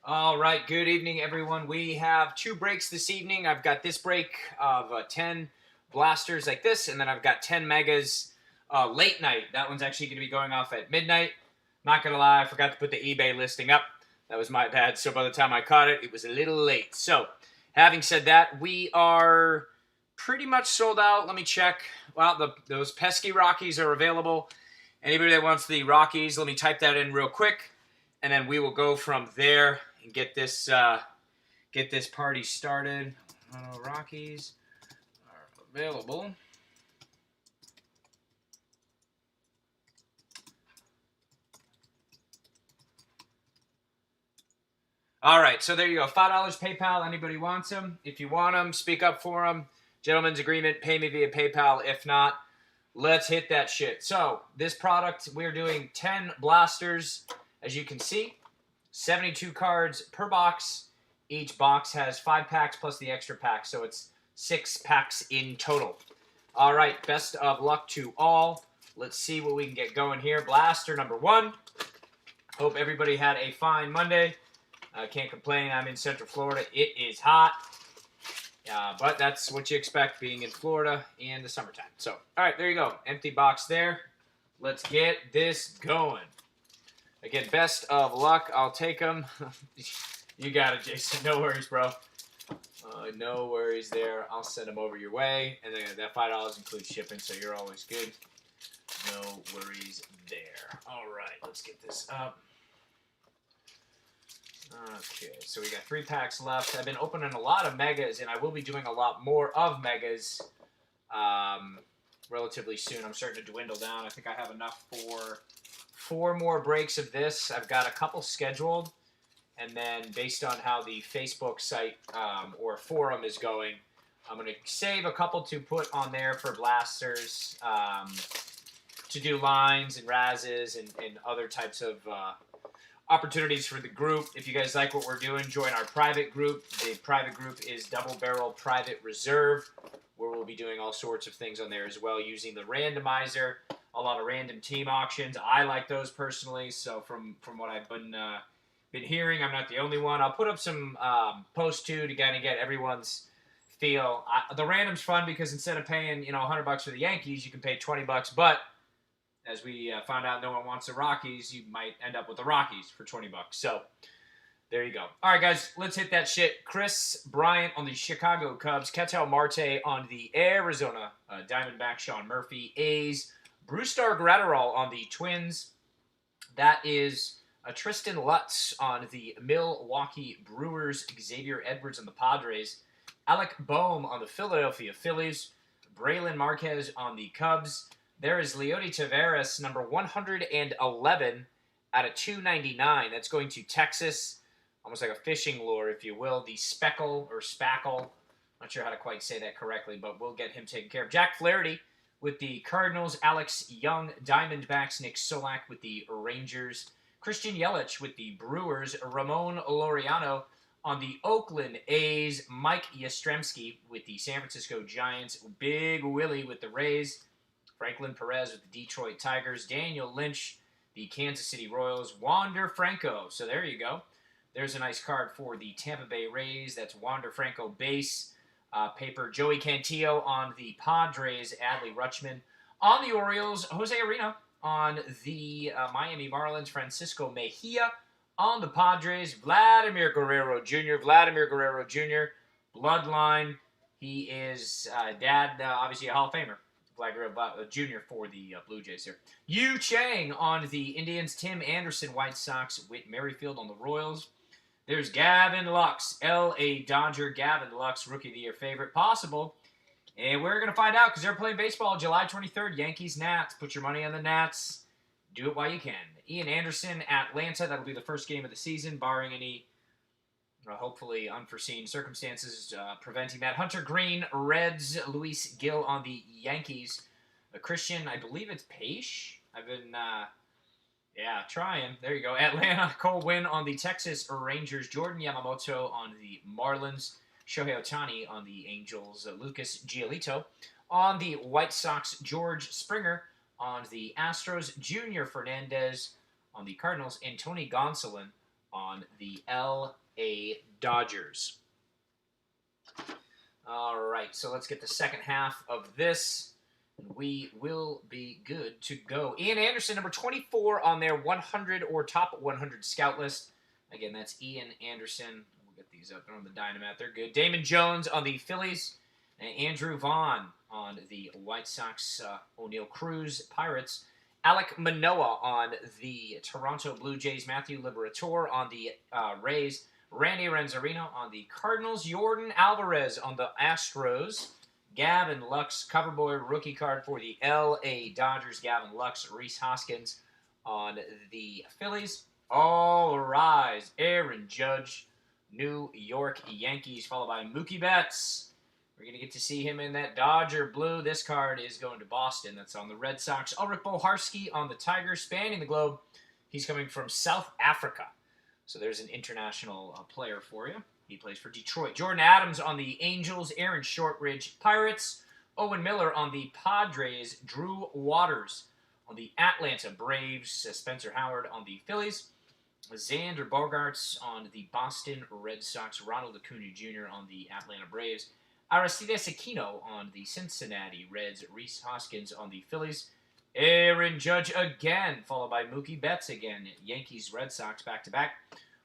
All right, good evening, everyone. We have two breaks this evening. I've got this break of 10 blasters like this, and then I've got 10 megas late night. That one's actually going to be going off at midnight. Not going to lie, I forgot to put the eBay listing up. That was my bad. So by the time I caught it, it was a little late. So having said that, we are pretty much sold out. Let me check. Well, those pesky Rockies are available. Anybody that wants the Rockies, let me type that in real quick, and then we will go from there and get this party started. Rockies are available. All right, so there you go. $5 PayPal. Anybody wants them? If you want them, speak up for them. Gentleman's agreement. Pay me via PayPal. If not, let's hit that shit. So this product, we're doing 10 blasters, as you can see. 72 cards per box. Each box has 5 packs plus the extra pack, so it's 6 packs in total. All right, best of luck to all. Let's see what we can get going here. Blaster number 1. Hope everybody had a fine Monday. Can't complain. I'm in Central Florida. It is hot, but that's what you expect being in Florida in the summertime. So, all right, there you go. Empty box there. Let's get this going. Again, best of luck. I'll take them. You got it, Jason. No worries, bro. No worries there. I'll send them over your way. And then that $5 includes shipping, so you're always good. No worries there. All right, let's get this up. Okay, so we got 3 packs left. I've been opening a lot of megas, and I will be doing a lot more of megas relatively soon. I'm starting to dwindle down. I think I have enough for 4 more breaks of this. I've got a couple scheduled, and then based on how the Facebook site or forum is going, I'm going to save a couple to put on there for blasters, to do lines and razzes and other types of opportunities for the group. If you guys like what we're doing, join our private group. The private group is Double Barrel Private Reserve, where we'll be doing all sorts of things on there as well, using the randomizer, a lot of random team auctions. I like those personally, so from what I've been hearing, I'm not the only one. I'll put up some posts too to kind of get everyone's feel. The random's fun because instead of paying $100 for the Yankees, you can pay $20, but as we found out no one wants the Rockies, you might end up with the Rockies for $20. So there you go. All right, guys, let's hit that shit. Chris Bryant on the Chicago Cubs. Ketel Marte on the Arizona Diamondbacks. Sean Murphy, A's. Brusdar Graterol on the Twins. That is Tristan Lutz on the Milwaukee Brewers. Xavier Edwards on the Padres. Alec Boehm on the Philadelphia Phillies. Braylon Marquez on the Cubs. There is Leody Taveras, number 111 out of 299. That's going to Texas, almost like a fishing lure, if you will. The Speckle or Spackle. Not sure how to quite say that correctly, but we'll get him taken care of. Jack Flaherty with the Cardinals. Alex Young, Diamondbacks. Nick Solak with the Rangers. Christian Yelich with the Brewers. Ramon Laureano on the Oakland A's. Mike Yastrzemski with the San Francisco Giants. Big Willie with the Rays. Franklin Perez with the Detroit Tigers. Daniel Lynch, the Kansas City Royals. Wander Franco. So there you go. There's a nice card for the Tampa Bay Rays. That's Wander Franco base paper. Joey Cantillo on the Padres. Adley Rutschman. On the Orioles, Jose Arena. On the Miami Marlins, Francisco Mejia. On the Padres, Vladimir Guerrero Jr. Bloodline. He is dad, obviously a Hall of Famer. Vlad Guerrero Jr. for the Blue Jays here. Yu Chang on the Indians. Tim Anderson, White Sox. Whit Merrifield on the Royals. There's Gavin Lux, L.A. Dodger. Gavin Lux, Rookie of the Year favorite. Possible. And we're going to find out because they're playing baseball July 23rd. Yankees, Nats. Put your money on the Nats. Do it while you can. Ian Anderson, Atlanta. That'll be the first game of the season, barring any hopefully unforeseen circumstances preventing that. Hunter Green, Reds. Luis Gil on the Yankees. Christian, I believe it's Page. I've been, trying. There you go. Atlanta, Cole Winn on the Texas Rangers. Jordan Yamamoto on the Marlins. Shohei Ohtani on the Angels. Lucas Giolito on the White Sox. George Springer on the Astros. Junior Fernandez on the Cardinals. And Tony Gonsolin on the L.A. Dodgers. All right, so let's get the second half of this, and we will be good to go. Ian Anderson, number 24 on their 100 or top 100 scout list. Again, that's Ian Anderson. We'll get these up. They're on the Dynamite. They're good. Damon Jones on the Phillies, and Andrew Vaughn on the White Sox. O'Neill Cruz, Pirates. Alek Manoah on the Toronto Blue Jays. Matthew Liberatore on the Rays. Randy Renzarino on the Cardinals. Jordan Alvarez on the Astros. Gavin Lux, cover boy rookie card for the L.A. Dodgers. Gavin Lux. Rhys Hoskins on the Phillies. All rise. Aaron Judge, New York Yankees, followed by Mookie Betts. We're going to get to see him in that Dodger blue. This card is going to Boston. That's on the Red Sox. Ulrich Boharski on the Tigers, spanning the globe. He's coming from South Africa. So there's an international player for you. He plays for Detroit. Jordan Adams on the Angels. Aaron Shortridge, Pirates. Owen Miller on the Padres. Drew Waters on the Atlanta Braves. Spencer Howard on the Phillies. Xander Bogaerts on the Boston Red Sox. Ronald Acuna Jr. on the Atlanta Braves. Aristides Aquino on the Cincinnati Reds. Rhys Hoskins on the Phillies. Aaron Judge again, followed by Mookie Betts again. Yankees, Red Sox back-to-back.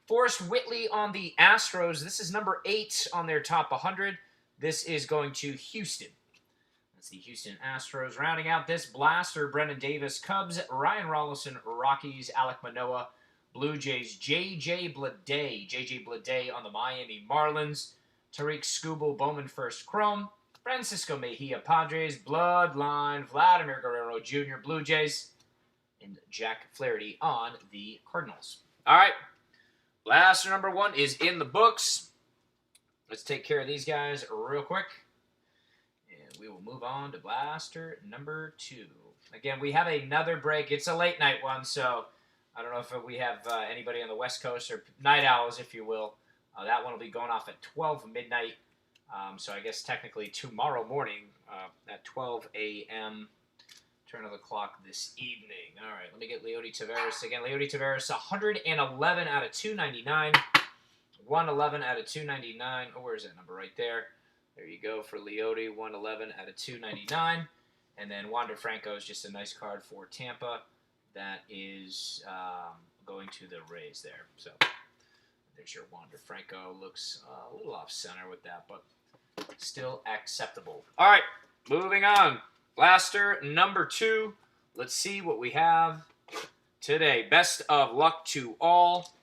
Forrest Whitley on the Astros. This is number 8 on their top 100. This is going to Houston. That's the Houston Astros. Rounding out this blaster, Brennan Davis, Cubs. Ryan Rollison, Rockies. Alek Manoah, Blue Jays. J.J. Bleday on the Miami Marlins. Tariq Skubal, Bowman first Chrome. Francisco Mejia, Padres. Bloodline, Vladimir Guerrero Jr., Blue Jays. And Jack Flaherty on the Cardinals. All right. Blaster number 1 is in the books. Let's take care of these guys real quick. And we will move on to blaster number 2. Again, we have another break. It's a late night one, so I don't know if we have anybody on the West Coast or night owls, if you will. That one will be going off at 12 midnight. So I guess technically tomorrow morning at 12 a.m. Turn of the clock this evening. All right, let me get Leody Taveras again. Leody Taveras, 111 out of 299. 111 out of 299. Oh, where's that number? Right there. There you go for Leody, 111 out of 299. And then Wander Franco is just a nice card for Tampa. That is going to the Rays there. So there's your Wander Franco. Looks a little off-center with that, but still acceptable. All right, moving on. Blaster number 2. Let's see what we have today. Best of luck to all.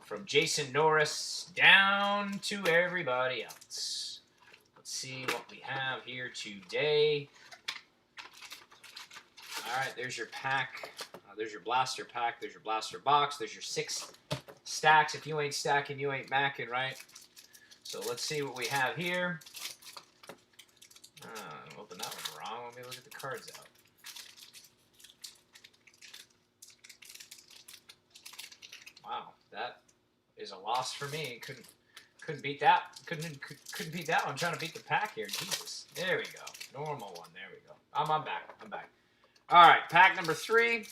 From Jason Norris down to everybody else. Let's see what we have here today. All right, there's your pack. There's your blaster pack. There's your blaster box. There's your 6 stacks. If you ain't stacking, you ain't macking, right? So let's see what we have here. Open that one wrong. Let me look at the cards out. Wow, that is a loss for me. Couldn't beat that. Couldn't beat that one. I'm trying to beat the pack here. Jesus. There we go. Normal one. There we go. I'm back. I'm back. All right, pack number 3.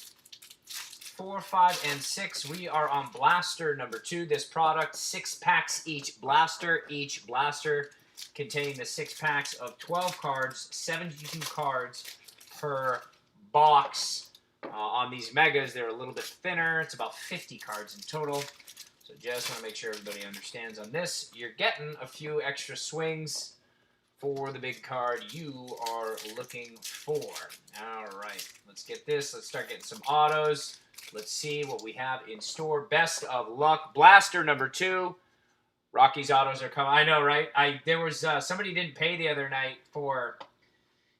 4, 5, and 6. We are on blaster number 2. This product, 6 packs each blaster. Each blaster containing the 6 packs of 12 cards, 72 cards per box. On these megas, they're a little bit thinner. It's about 50 cards in total. So just want to make sure everybody understands on this. You're getting a few extra swings for the big card you are looking for. All right, let's get this. Let's start getting some autos. Let's see what we have in store. Best of luck. Blaster number 2. Rockies autos are coming. I know, right? There was somebody didn't pay the other night for,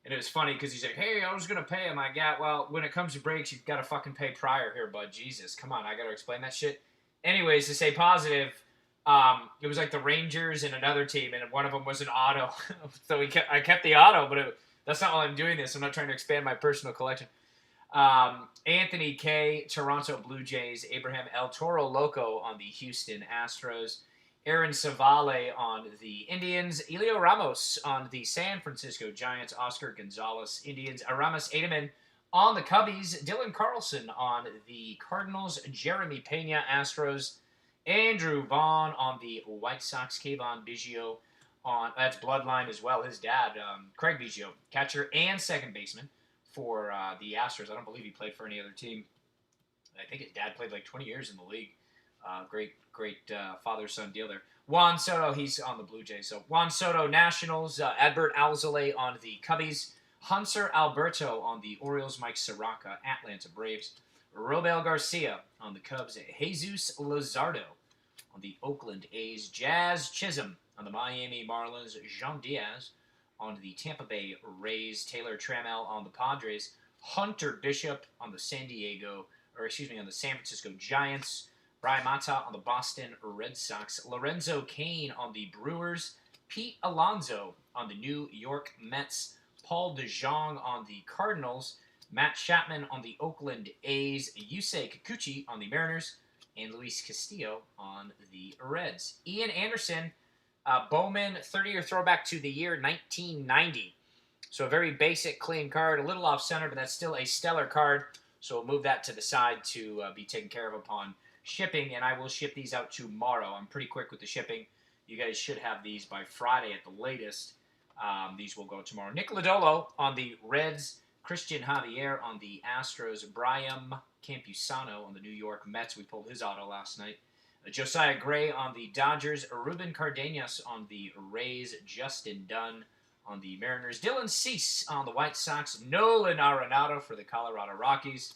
and it was funny because he's like, hey, I was going to pay him. I got, well, when it comes to breaks, you've got to fucking pay prior here, bud. Jesus, come on. I got to explain that shit. Anyways, to say positive, it was like the Rangers and another team, and one of them was an auto. So I kept the auto, but that's not why I'm doing this. I'm not trying to expand my personal collection. Anthony K., Toronto Blue Jays. Abraham El Toro Loco on the Houston Astros. Aaron Savale on the Indians. Elio Ramos on the San Francisco Giants. Oscar Gonzalez, Indians. Aramis Edelman on the Cubbies. Dylan Carlson on the Cardinals. Jeremy Pena, Astros. Andrew Vaughn on the White Sox. Kayvon Biggio on that's Bloodline as well. His dad, Craig Biggio, catcher and second baseman for the Astros. I don't believe he played for any other team. I think his dad played like 20 years in the league. Great father-son deal there. Juan Soto, he's on the Blue Jays. So Juan Soto, Nationals. Adbert Alzolay on the Cubbies. Hunter Alberto on the Orioles. Mike Soroka, Atlanta Braves. Robel Garcia on the Cubs. Jesus Luzardo on the Oakland A's. Jazz Chisholm on the Miami Marlins. Jean Diaz on the Tampa Bay Rays. Taylor Trammell on the Padres. Hunter Bishop on the San Francisco Giants. Brian Mata on the Boston Red Sox. Lorenzo Cain on the Brewers. Pete Alonso on the New York Mets. Paul DeJong on the Cardinals. Matt Chapman on the Oakland A's. Yusei Kikuchi on the Mariners. And Luis Castillo on the Reds. Ian Anderson, Bowman, 30-year throwback to the year 1990. So a very basic, clean card. A little off-center, but that's still a stellar card. So we'll move that to the side to be taken care of upon shipping, and I will ship these out tomorrow. I'm pretty quick with the shipping. You guys should have these by Friday at the latest. These will go tomorrow. Nick Lodolo on the Reds. Christian Javier on the Astros. Brian Campusano on the New York Mets. We pulled his auto last night. Josiah Gray on the Dodgers. Ruben Cardenas on the Rays. Justin Dunn on the Mariners. Dylan Cease on the White Sox. Nolan Arenado for the Colorado Rockies.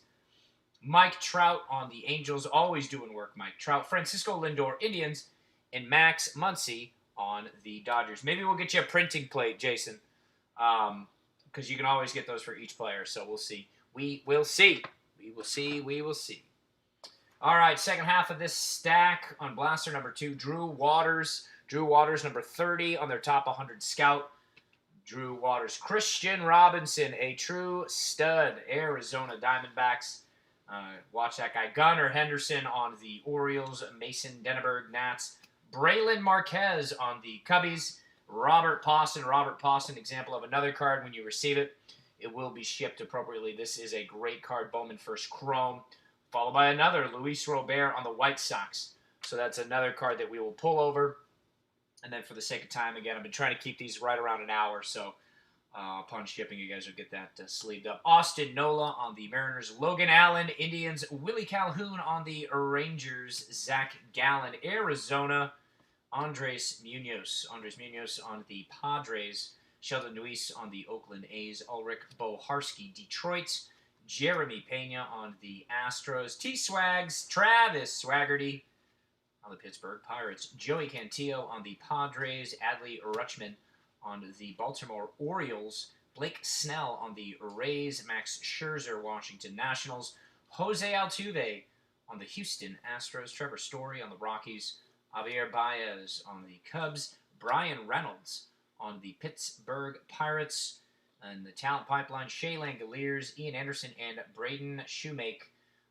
Mike Trout on the Angels. Always doing work, Mike Trout. Francisco Lindor, Indians. And Max Muncy on the Dodgers. Maybe we'll get you a printing plate, Jason. Because you can always get those for each player. So we'll see. We will see. We will see. We will see. All right, second half of this stack on Blaster number 2. Drew Waters. Drew Waters, number 30 on their top 100 scout. Drew Waters. Christian Robinson, a true stud. Arizona Diamondbacks. Watch that guy. Gunnar Henderson on the Orioles. Mason Denneberg, Nats. Braylon Marquez on the Cubbies. Robert Poston. Robert Poston, example of another card. When you receive it, it will be shipped appropriately. This is a great card. Bowman First Chrome. Followed by another. Luis Robert on the White Sox. So that's another card that we will pull over. And then for the sake of time, again, I've been trying to keep these right around an hour. So upon shipping, you guys will get that sleeved up. Austin Nola on the Mariners. Logan Allen, Indians. Willie Calhoun on the Rangers. Zach Gallen, Arizona. Andres Munoz. Andres Munoz on the Padres. Sheldon Neuse on the Oakland A's. Ulrich Boharski, Detroit. Jeremy Pena on the Astros. T-Swags. Travis Swaggerty on the Pittsburgh Pirates. Joey Cantillo on the Padres. Adley Rutschman on the Baltimore Orioles. Blake Snell on the Rays. Max Scherzer, Washington Nationals. Jose Altuve on the Houston Astros. Trevor Story on the Rockies. Javier Baez on the Cubs. Brian Reynolds on the Pittsburgh Pirates. And the talent pipeline, Shea Langoliers, Ian Anderson, and Braden Shoemake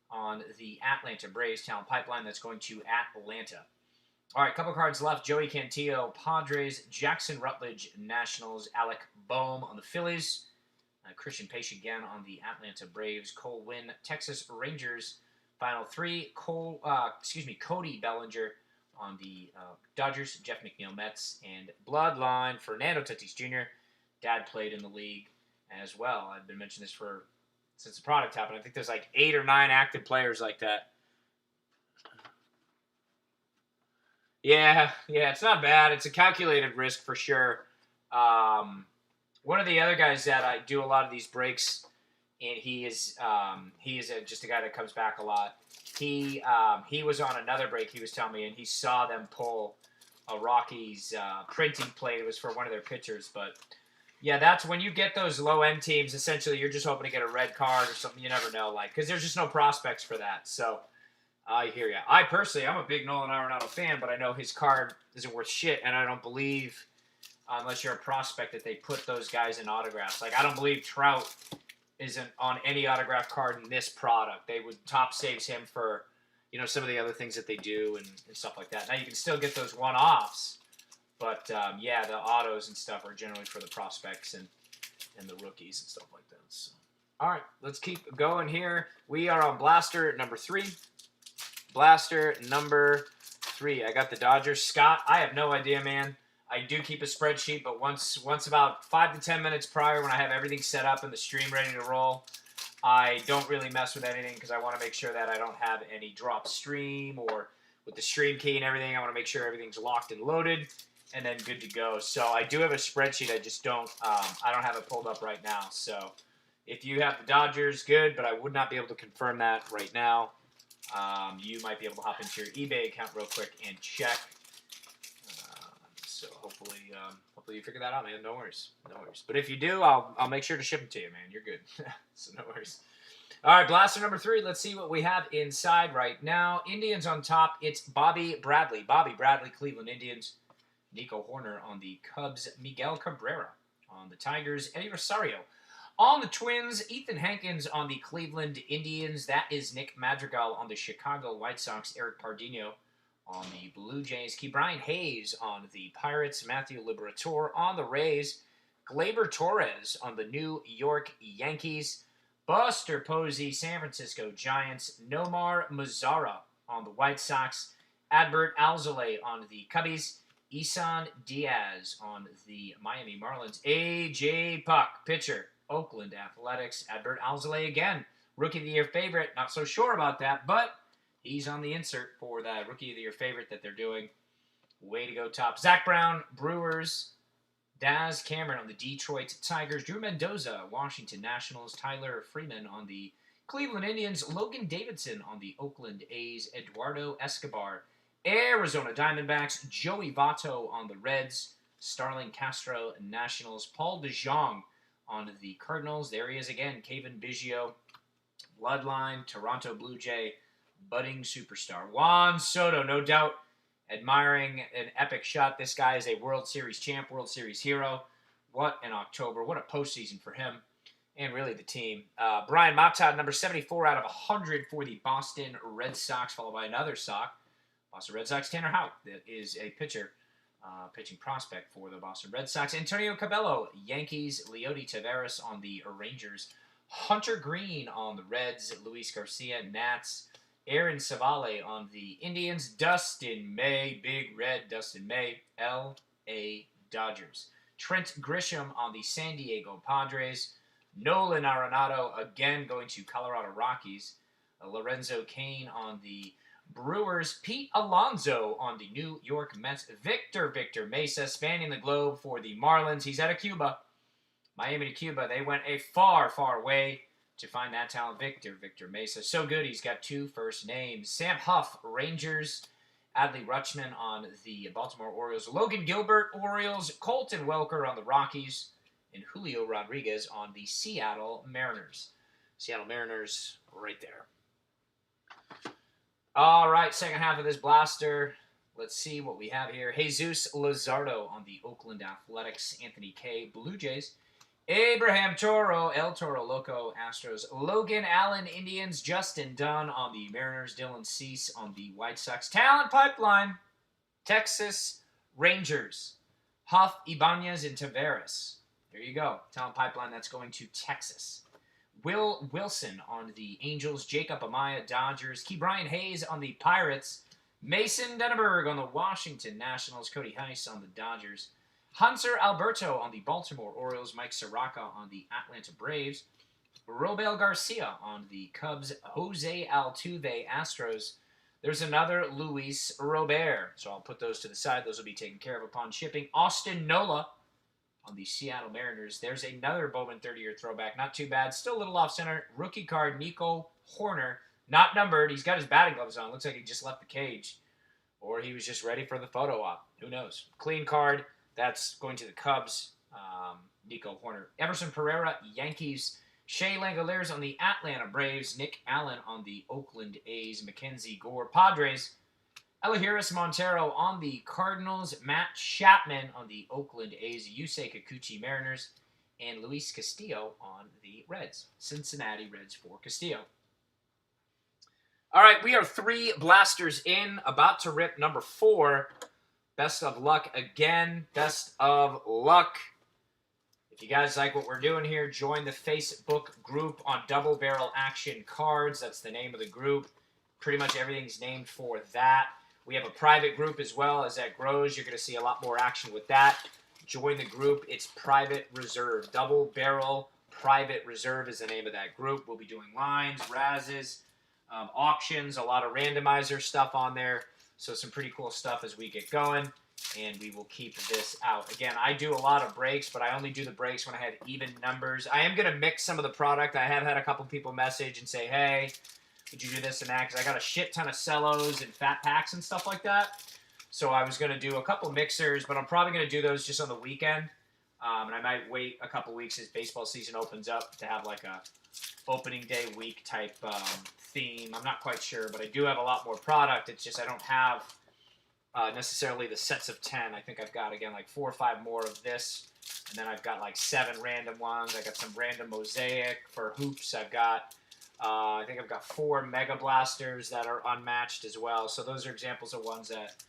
on the Atlanta Braves talent pipeline. That's going to Atlanta. All right, couple cards left. Joey Cantillo, Padres. Jackson Rutledge, Nationals. Alec Boehm on the Phillies. Christian Pache again on the Atlanta Braves. Cole Winn, Texas Rangers. Final 3. Cody Bellinger on the Dodgers. Jeff McNeil, Mets. And Bloodline, Fernando Tatis Jr. Dad played in the league as well. I've been mentioning this since the product happened. I think there's like 8 or 9 active players like that. Yeah, it's not bad. It's a calculated risk for sure. One of the other guys that I do a lot of these breaks, and he is just a guy that comes back a lot. He was on another break, he was telling me, and he saw them pull a Rockies printing plate. It was for one of their pitchers, but yeah, that's when you get those low-end teams, essentially you're just hoping to get a red card or something. You never know, because there's just no prospects for that. So I hear you. I personally, I'm a big Nolan Arenado fan, but I know his card isn't worth shit, and I don't believe, unless you're a prospect, that they put those guys in autographs. I don't believe Trout isn't on any autograph card in this product. They would top saves him for, some of the other things that they do and stuff like that. Now, you can still get those one-offs, but, the autos and stuff are generally for the prospects and the rookies and stuff like that. So, all right, let's keep going here. We are on Blaster number 3. Blaster number 3. I got the Dodgers. Scott, I have no idea, man. I do keep a spreadsheet, but once about 5 to 10 minutes prior when I have everything set up and the stream ready to roll, I don't really mess with anything because I want to make sure that I don't have any drop stream or with the stream key and everything. I want to make sure everything's locked and loaded and then good to go. So I do have a spreadsheet. I just don't I don't have it pulled up right now. So if you have the Dodgers, good, but I would not be able to confirm that right now. You might be able to hop into your eBay account real quick and check. So hopefully you figure that out, man. No worries. But if you do, I'll make sure to ship them to you, man. You're good. So no worries. All right, blaster number 3. Let's see what we have inside right now. Indians on top. It's Bobby Bradley. Bobby Bradley, Cleveland Indians. Nico Horner on the Cubs. Miguel Cabrera on the Tigers. Eddie Rosario on the Twins. Ethan Hankins on the Cleveland Indians. That is Nick Madrigal on the Chicago White Sox. Eric Pardinho on the Blue Jays. Ke'Bryan Hayes on the Pirates. Matthew Liberatore on the Rays. Gleyber Torres on the New York Yankees. Buster Posey, San Francisco Giants. Nomar Mazara on the White Sox. Adbert Alzolay on the Cubbies. Isan Diaz on the Miami Marlins. A.J. Puck, pitcher, Oakland Athletics. Adbert Alzolay again, Rookie of the Year favorite. Not so sure about that, but he's on the insert for that Rookie of the Year favorite that they're doing. Way to go, top. Zach Brown, Brewers. Daz Cameron on the Detroit Tigers. Drew Mendoza, Washington Nationals. Tyler Freeman on the Cleveland Indians. Logan Davidson on the Oakland A's. Eduardo Escobar, Arizona Diamondbacks. Joey Votto on the Reds. Starling Castro, Nationals. Paul DeJong on the Cardinals. There he is again. Kevin Biggio, Bloodline, Toronto Blue Jay, budding superstar. Juan Soto, no doubt admiring an epic shot. This guy is a World Series champ, World Series hero. What an October. What a postseason for him and really the team. Brian Mata, number 74 out of 100 for the Boston Red Sox, followed by another Sox. Boston Red Sox, Tanner Houck, that is a pitcher, pitching prospect for the Boston Red Sox. Antonio Cabello, Yankees. Leody Taveras on the Rangers. Hunter Green on the Reds. Luis Garcia, Nats. Aaron Savale on the Indians. Dustin May, Big Red Dustin May, L.A. Dodgers. Trent Grisham on the San Diego Padres. Nolan Arenado again going to Colorado Rockies. Lorenzo Cain on the Brewers. Pete Alonso on the New York Mets. Victor Mesa spanning the globe for the Marlins. He's out of Cuba. Miami to Cuba. They went a far, far way to find that talent. Victor Mesa. So good, he's got 2 first names. Sam Huff, Rangers. Adley Rutschman on the Baltimore Orioles. Logan Gilbert, Orioles. Colton Welker on the Rockies. And Julio Rodriguez on the Seattle Mariners. Seattle Mariners right there. All right, second half of this blaster. Let's see what we have here. Jesus Luzardo on the Oakland Athletics. Anthony K, Blue Jays. Abraham Toro, El Toro Loco, Astros. Logan Allen, Indians. Justin Dunn on the Mariners. Dylan Cease on the White Sox. Talent Pipeline, Texas Rangers. Huff, Ibanez, and Taveras. There you go. Talent Pipeline, that's going to Texas. Will Wilson on the Angels. Jacob Amaya, Dodgers. Ke'Bryan Hayes on the Pirates. Mason Denneberg on the Washington Nationals. Cody Heiss on the Dodgers. Hunter Alberto on the Baltimore Orioles. Mike Soroka on the Atlanta Braves. Robel Garcia on the Cubs. Jose Altuve, Astros. There's another Luis Robert. So I'll put those to the side. Those will be taken care of upon shipping. Austin Nola on the Seattle Mariners. There's another Bowman 30-year throwback. Not too bad. Still a little off-center. Rookie card, Nico Horner. Not numbered. He's got his batting gloves on. Looks like he just left the cage. Or he was just ready for the photo op. Who knows? Clean card. That's going to the Cubs. Nico Horner. Everson Pereira, Yankees. Shea Langoliers on the Atlanta Braves. Nick Allen on the Oakland A's. Mackenzie Gore, Padres. Elahiris Montero on the Cardinals. Matt Chapman on the Oakland A's. Yusei Kikuchi, Mariners. And Luis Castillo on the Reds. Cincinnati Reds for Castillo. All right, we are 3 blasters in. About to rip number 4. Best of luck again. Best of luck. If you guys like what we're doing here, join the Facebook group on Double Barrel Action Cards. That's the name of the group. Pretty much everything's named for that. We have a private group as well. As that grows, you're going to see a lot more action with that. Join the group. It's Private Reserve. Double Barrel Private Reserve is the name of that group. We'll be doing lines, razzes, auctions, a lot of randomizer stuff on there. So some pretty cool stuff as we get going. And we will keep this out. Again, I do a lot of breaks, but I only do the breaks when I have even numbers. I am going to mix some of the product. I have had a couple people message and say, hey, would you do this and that? Because I got a shit ton of cellos and fat packs and stuff like that. So I was going to do a couple mixers, but I'm probably going to do those just on the weekend. And I might wait a couple weeks as baseball season opens up to have like a opening day week type theme. I'm not quite sure, but I do have a lot more product. It's just I don't have necessarily the sets of 10. I think I've got, again, like 4 or 5 more of this. And then I've got like 7 random ones. I got some random mosaic for hoops. I've got, I think I've got 4 Mega Blasters that are unmatched as well. So those are examples of ones that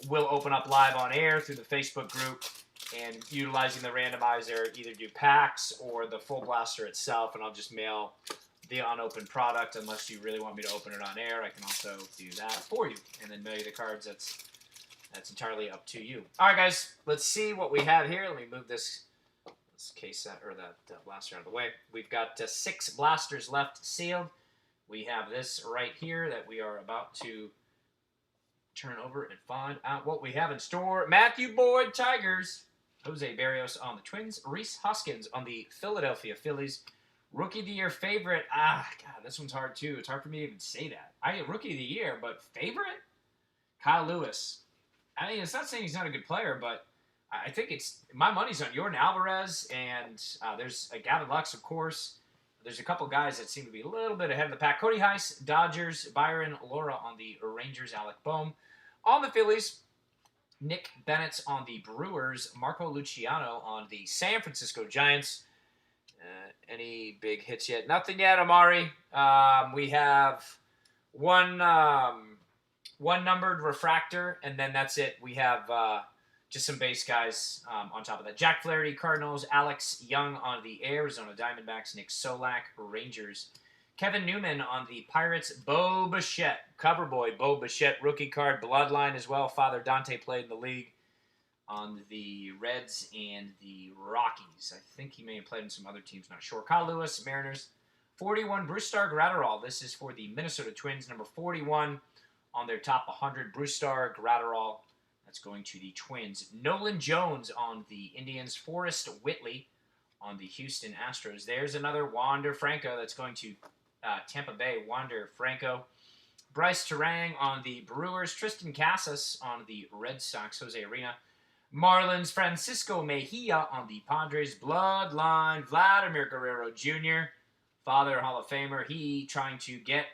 will open up live on air through the Facebook group. And utilizing the randomizer, either do packs or the full blaster itself. And I'll just mail the unopened product unless you really want me to open it on air. I can also do that for you and then mail you the cards. That's entirely up to you. All right, guys, let's see what we have here. Let me move this case or that blaster out of the way. We've got 6 blasters left sealed. We have this right here that we are about to turn over and find out what we have in store. Matthew Boyd Tigers, Jose Barrios on the Twins, Reese Hoskins on the Philadelphia Phillies. Rookie of the Year favorite. God, this one's hard too. It's hard for me to even say that. Rookie of the Year, but favorite? Kyle Lewis. I mean, it's not saying he's not a good player, but I think my money's on Yordan Alvarez, and there's Gavin Lux, of course. There's a couple guys that seem to be a little bit ahead of the pack. Cody Heiss, Dodgers, Byron Laura on the Rangers, Alec Boehm on the Phillies, Nick Bennett on the Brewers, Marco Luciano on the San Francisco Giants. Any big hits yet? Nothing yet, Amari. We have one numbered refractor, and then that's it. We have just some base guys on top of that. Jack Flaherty, Cardinals. Alex Young on the Arizona Diamondbacks. Nick Solak, Rangers. Kevin Newman on the Pirates. Bo Bichette, cover boy. Bo Bichette, rookie card, bloodline as well. Father Dante played in the league on the Reds and the Rockies. I think he may have played in some other teams, not sure. Kyle Lewis, Mariners. 41, Brusdar Graterol. This is for the Minnesota Twins, number 41 on their top 100. Brusdar Graterol. That's going to the Twins. Nolan Jones on the Indians. Forrest Whitley on the Houston Astros. There's another Wander Franco that's going to Tampa Bay. Wander Franco. Bryce Terang on the Brewers. Tristan Casas on the Red Sox. Jose Arena. Marlins. Francisco Mejia on the Padres. Bloodline. Vladimir Guerrero Jr. Father Hall of Famer. He trying to get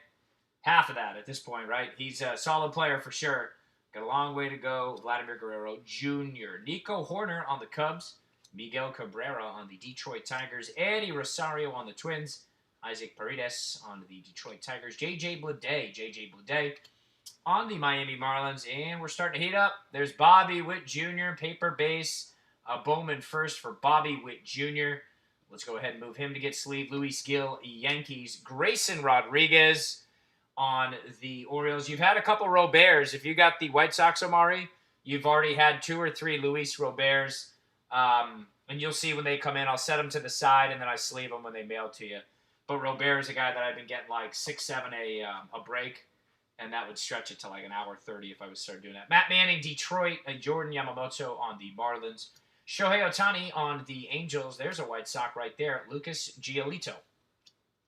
half of that at this point, right? He's a solid player for sure. Got a long way to go. Vladimir Guerrero Jr. Nico Horner on the Cubs. Miguel Cabrera on the Detroit Tigers. Eddie Rosario on the Twins. Isaac Paredes on the Detroit Tigers. J.J. Bleday on the Miami Marlins. And we're starting to heat up. There's Bobby Witt Jr. Paper base. Bowman first for Bobby Witt Jr. Let's go ahead and move him to get sleeved. Luis Gil, Yankees. Grayson Rodriguez on the Orioles. You've had a couple Roberts. If you got the White Sox, Omari, you've already had 2 or 3 Luis Roberts. And you'll see when they come in, I'll set them to the side, and then I sleeve them when they mail to you. But Robert is a guy that I've been getting like 6, 7 a break, and that would stretch it to like an hour 30 if I would start doing that. Matt Manning, Detroit. Jordan Yamamoto on the Marlins. Shohei Ohtani on the Angels. There's a White Sox right there. Lucas Giolito.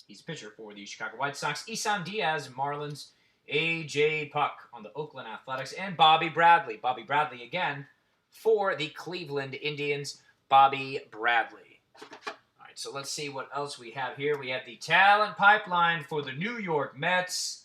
He's a pitcher for the Chicago White Sox. Isan Diaz, Marlins. A.J. Puck on the Oakland Athletics. And Bobby Bradley. Bobby Bradley again for the Cleveland Indians. Bobby Bradley. All right, so let's see what else we have here. We have the talent pipeline for the New York Mets.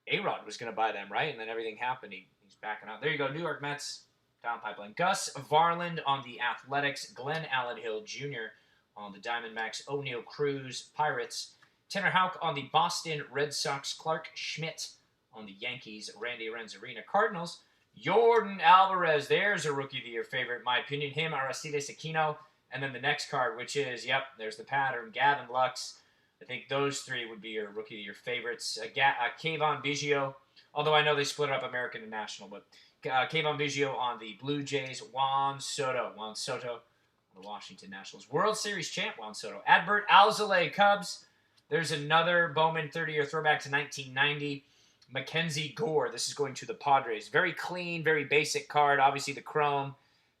A-Rod was going to buy them, right? And then everything happened. He's backing out. There you go, New York Mets. Talent pipeline. Gus Varland on the Athletics. Glenn Allen Hill Jr. on the Diamondbacks. O'Neal Cruz, Pirates. Tanner Houck on the Boston Red Sox. Clark Schmidt on the Yankees. Randy Arozarena, Cardinals. Yordan Alvarez, there's a Rookie of the Year favorite, in my opinion. Him, Aristides Aquino, and then the next card, which is, yep, there's the pattern, Gavin Lux. I think those 3 would be your Rookie of the Year favorites. Kayvon Biggio Although I know they split up American and National, but Kayvon Biggio on the Blue Jays. Juan Soto on the Washington Nationals. World Series champ Juan Soto. Adbert Alzolay, Cubs. There's another Bowman 30-year throwback to 1990. Mackenzie Gore. This is going to the Padres. Very clean, very basic card. Obviously, the chrome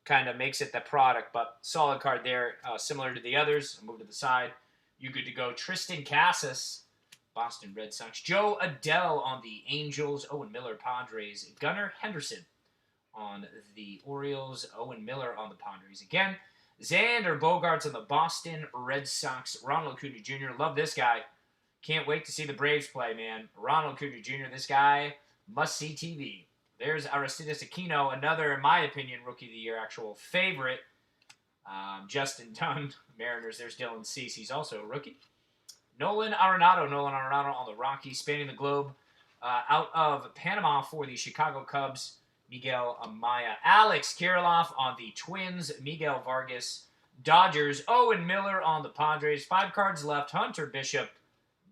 kind of makes it the product, but solid card there, similar to the others. I'll move to the side. You good to go. Tristan Casas, Boston Red Sox. Joe Adele on the Angels. Owen Miller, Padres. Gunnar Henderson on the Orioles. Owen Miller on the Padres again. Xander Bogaerts on the Boston Red Sox. Ronald Acuna Jr. Love this guy. Can't wait to see the Braves play, man. Ronald Acuna Jr., this guy, must-see TV. There's Aristides Aquino, another, in my opinion, Rookie of the Year actual favorite. Justin Dunn, Mariners. There's Dylan Cease. He's also a rookie. Nolan Arenado on the Rockies, spanning the globe. Out of Panama for the Chicago Cubs, Miguel Amaya. Alex Kirilloff on the Twins, Miguel Vargas. Dodgers, Owen Miller on the Padres. 5 cards left. Hunter Bishop,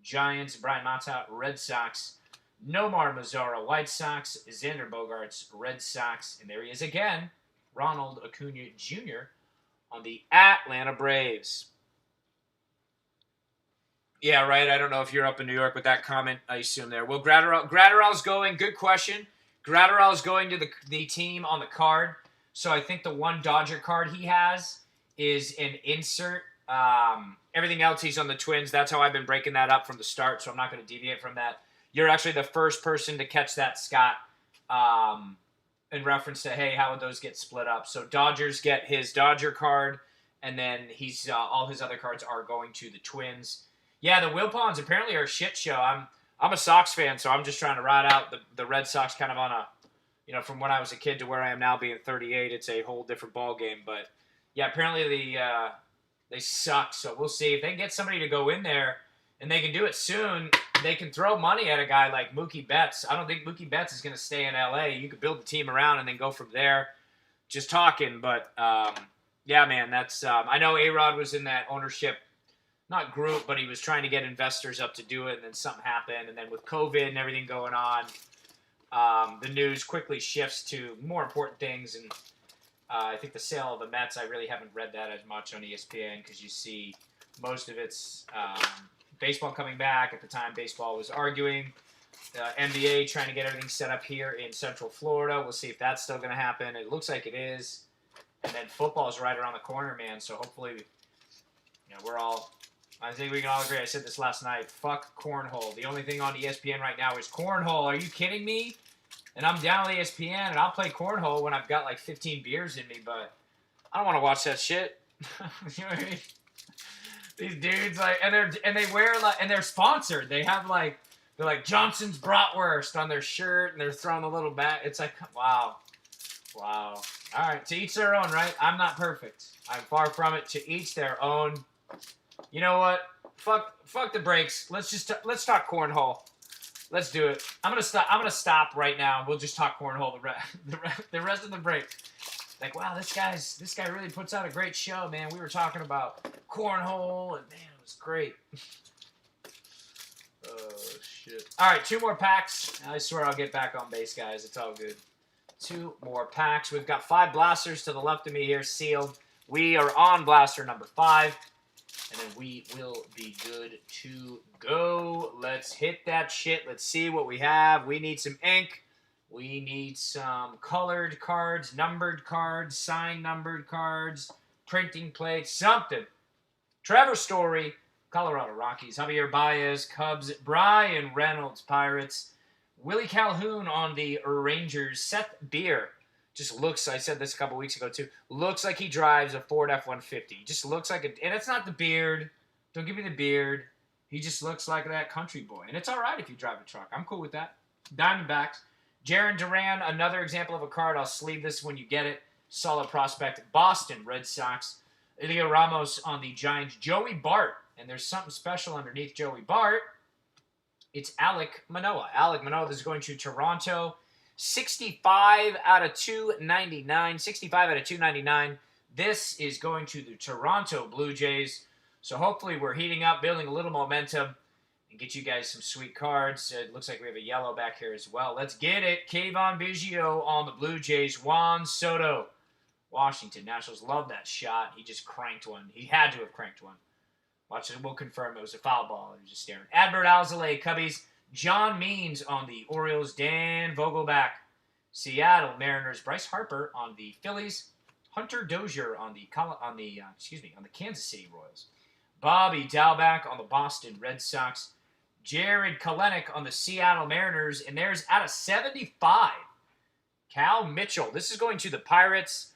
Giants. Brian Mata, Red Sox. Nomar Mazara, White Sox. Xander Bogaerts, Red Sox. And there he is again, Ronald Acuna Jr. on the Atlanta Braves. Yeah, right. I don't know if you're up in New York with that comment, I assume there. Well, Gratterall's going. Good question. Gratterall's going to the team on the card. So I think the one Dodger card he has is an insert. Everything else, he's on the Twins. That's how I've been breaking that up from the start, so I'm not going to deviate from that. You're actually the first person to catch that, Scott, in reference to, hey, how would those get split up? So Dodgers get his Dodger card, and then he's all his other cards are going to the Twins. Yeah, the Wilpons apparently are a shit show. I'm a Sox fan, so I'm just trying to ride out the Red Sox kind of on a, from when I was a kid to where I am now being 38, it's a whole different ball game. But, yeah, apparently they suck, so we'll see. If they can get somebody to go in there, and they can do it soon, they can throw money at a guy like Mookie Betts. I don't think Mookie Betts is going to stay in L.A. You could build the team around and then go from there. Just talking, but, yeah, man, that's I know A-Rod was in that ownership, not group, but he was trying to get investors up to do it, and then something happened. And then with COVID and everything going on, the news quickly shifts to more important things. And I think the sale of the Mets, I really haven't read that as much on ESPN because you see most of it's baseball coming back. At the time, baseball was arguing. NBA trying to get everything set up here in Central Florida. We'll see if that's still going to happen. It looks like it is. And then football is right around the corner, man. So hopefully, I think we can all agree. I said this last night. Fuck cornhole. The only thing on ESPN right now is cornhole. Are you kidding me? And I'm down on ESPN, and I'll play cornhole when I've got like 15 beers in me, but I don't want to watch that shit. You know what I mean? These dudes and they wear and they're sponsored. They have they're like Johnson's Bratwurst on their shirt, and they're throwing a little bat. It's like, wow. All right, to each their own, right? I'm not perfect. I'm far from it. To each their own. You know what? Fuck the breaks. Let's talk cornhole. Let's do it. I'm gonna stop right now. We'll just talk cornhole the rest of the break. Like, wow, this guy really puts out a great show, man. We were talking about cornhole, and man, it was great. Oh shit! All right, 2 more packs. I swear I'll get back on base, guys. It's all good. 2 more packs. We've got 5 blasters to the left of me here, sealed. We are on blaster number 5. And then we will be good to go. Let's hit that shit. Let's see what we have. We need some ink. We need some colored cards, numbered cards, signed numbered cards, printing plates, something. Trevor Story, Colorado Rockies. Javier Baez, Cubs. Brian Reynolds, Pirates. Willie Calhoun on the Rangers. Seth Beer. Just looks, I said this a couple weeks ago too, looks like he drives a Ford F-150. Just looks like and it's not the beard. Don't give me the beard. He just looks like that country boy. And it's all right if you drive a truck. I'm cool with that. Diamondbacks. Jaron Duran, another example of a card. I'll sleeve this when you get it. Solid prospect. Boston Red Sox. Elio Ramos on the Giants. Joey Bart. And there's something special underneath Joey Bart. It's Alek Manoah. Alek Manoah is going to Toronto. 65 out of 299. 65 out of 299. This is going to the Toronto Blue Jays. So hopefully we're heating up, building a little momentum. and get you guys some sweet cards. It looks like we have a yellow back here as well. Let's get it. Kayvon Biggio on the Blue Jays. Juan Soto, Washington Nationals. Love that shot. He just cranked one. He had to have cranked one. Watch it. We'll confirm it was a foul ball. He was just staring. Adbert Alzolay, Cubbies. John Means on the Orioles. Dan Vogelback, Seattle Mariners. Bryce Harper on the Phillies. Hunter Dozier on the Kansas City Royals. Bobby Dalbec on the Boston Red Sox. Jared Kelenic on the Seattle Mariners. And there's out of 75, Cal Mitchell. This is going to the Pirates.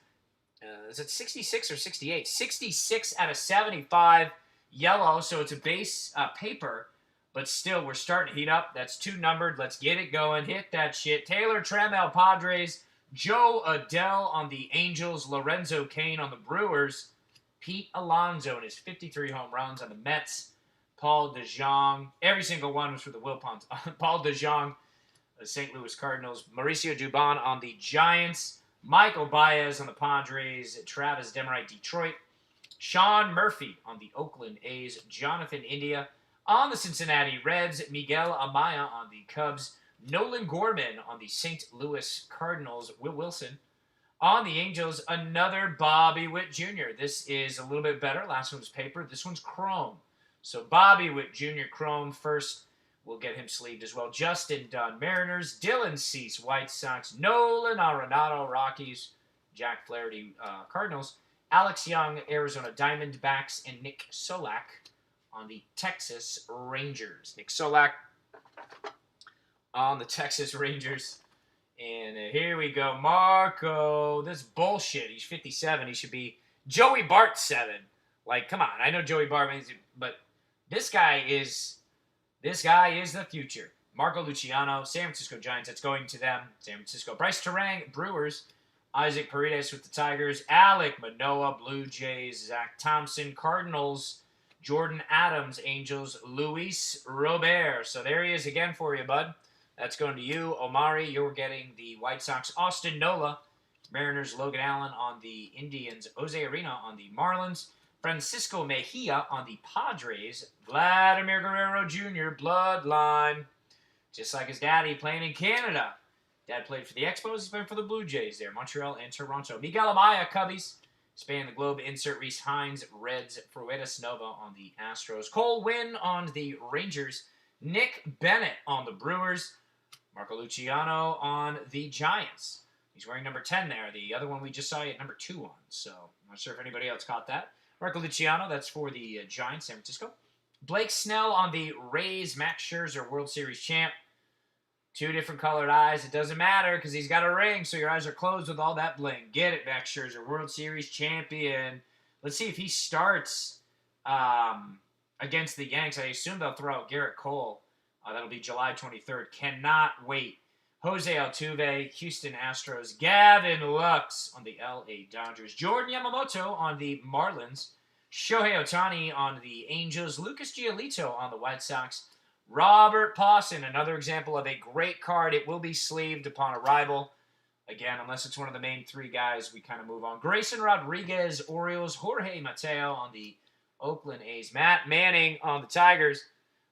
Is it 66 or 68? 66 out of 75. Yellow, so it's a base paper. But still, we're starting to heat up. That's 2 numbered. Let's get it going. Hit that shit. Taylor Trammell, Padres. Joe Adell on the Angels. Lorenzo Cain on the Brewers. Pete Alonso and his 53 home runs on the Mets. Paul DeJong. Every single one was for the Wilpons. Paul DeJong, the St. Louis Cardinals. Mauricio Dubon on the Giants. Michael Baez on the Padres. Travis Demerite, Detroit. Sean Murphy on the Oakland A's. Jonathan India on the Cincinnati Reds. Miguel Amaya on the Cubs. Nolan Gorman on the St. Louis Cardinals. Will Wilson on the Angels. Another Bobby Witt Jr. This is a little bit better. Last one was paper. This one's chrome. So Bobby Witt Jr. chrome first. We'll get him sleeved as well. Justin Dunn, Mariners. Dylan Cease, White Sox. Nolan Arenado, Rockies. Jack Flaherty, Cardinals. Alex Young, Arizona Diamondbacks. And Nick Solak on the Texas Rangers. Nick Solak on the Texas Rangers. And here we go. Marco. This bullshit. He's 57. He should be Joey Bart 7. Like, come on. I know Joey Bart, but this guy is the future. Marco Luciano, San Francisco Giants. That's going to them. San Francisco. Bryce Terang, Brewers. Isaac Paredes with the Tigers. Alek Manoah, Blue Jays. Zach Thompson, Cardinals. Jordan Adams, Angels. Luis Robert. So there he is again for you, bud. That's going to you. Omari, you're getting the White Sox. Austin Nola, Mariners. Logan Allen on the Indians. Jose Arena on the Marlins. Francisco Mejia on the Padres. Vladimir Guerrero Jr., Bloodline. Just like his daddy playing in Canada. Dad played for the Expos. He's playing for the Blue Jays there. Montreal and Toronto. Miguel Amaya, Cubbies. Span the globe. Insert Reese Hines, Reds. Fruetas Nova on the Astros. Cole Winn on the Rangers. Nick Bennett on the Brewers. Marco Luciano on the Giants. He's wearing number 10 there. The other one we just saw he had number 2 on. So, I'm not sure if anybody else caught that. Marco Luciano, that's for the Giants, San Francisco. Blake Snell on the Rays. Max Scherzer, World Series champ. 2 different colored eyes. It doesn't matter because he's got a ring, so your eyes are closed with all that bling. Get it, Max Scherzer, World Series champion. Let's see if he starts against the Yanks. I assume they'll throw out Garrett Cole. That'll be July 23rd. Cannot wait. Jose Altuve, Houston Astros. Gavin Lux on the LA Dodgers. Jordan Yamamoto on the Marlins. Shohei Ohtani on the Angels. Lucas Giolito on the White Sox. Robert Pawson, another example of a great card. It will be sleeved upon arrival. Again, unless it's one of the main 3 guys, we kind of move on. Grayson Rodriguez, Orioles. Jorge Mateo on the Oakland A's. Matt Manning on the Tigers.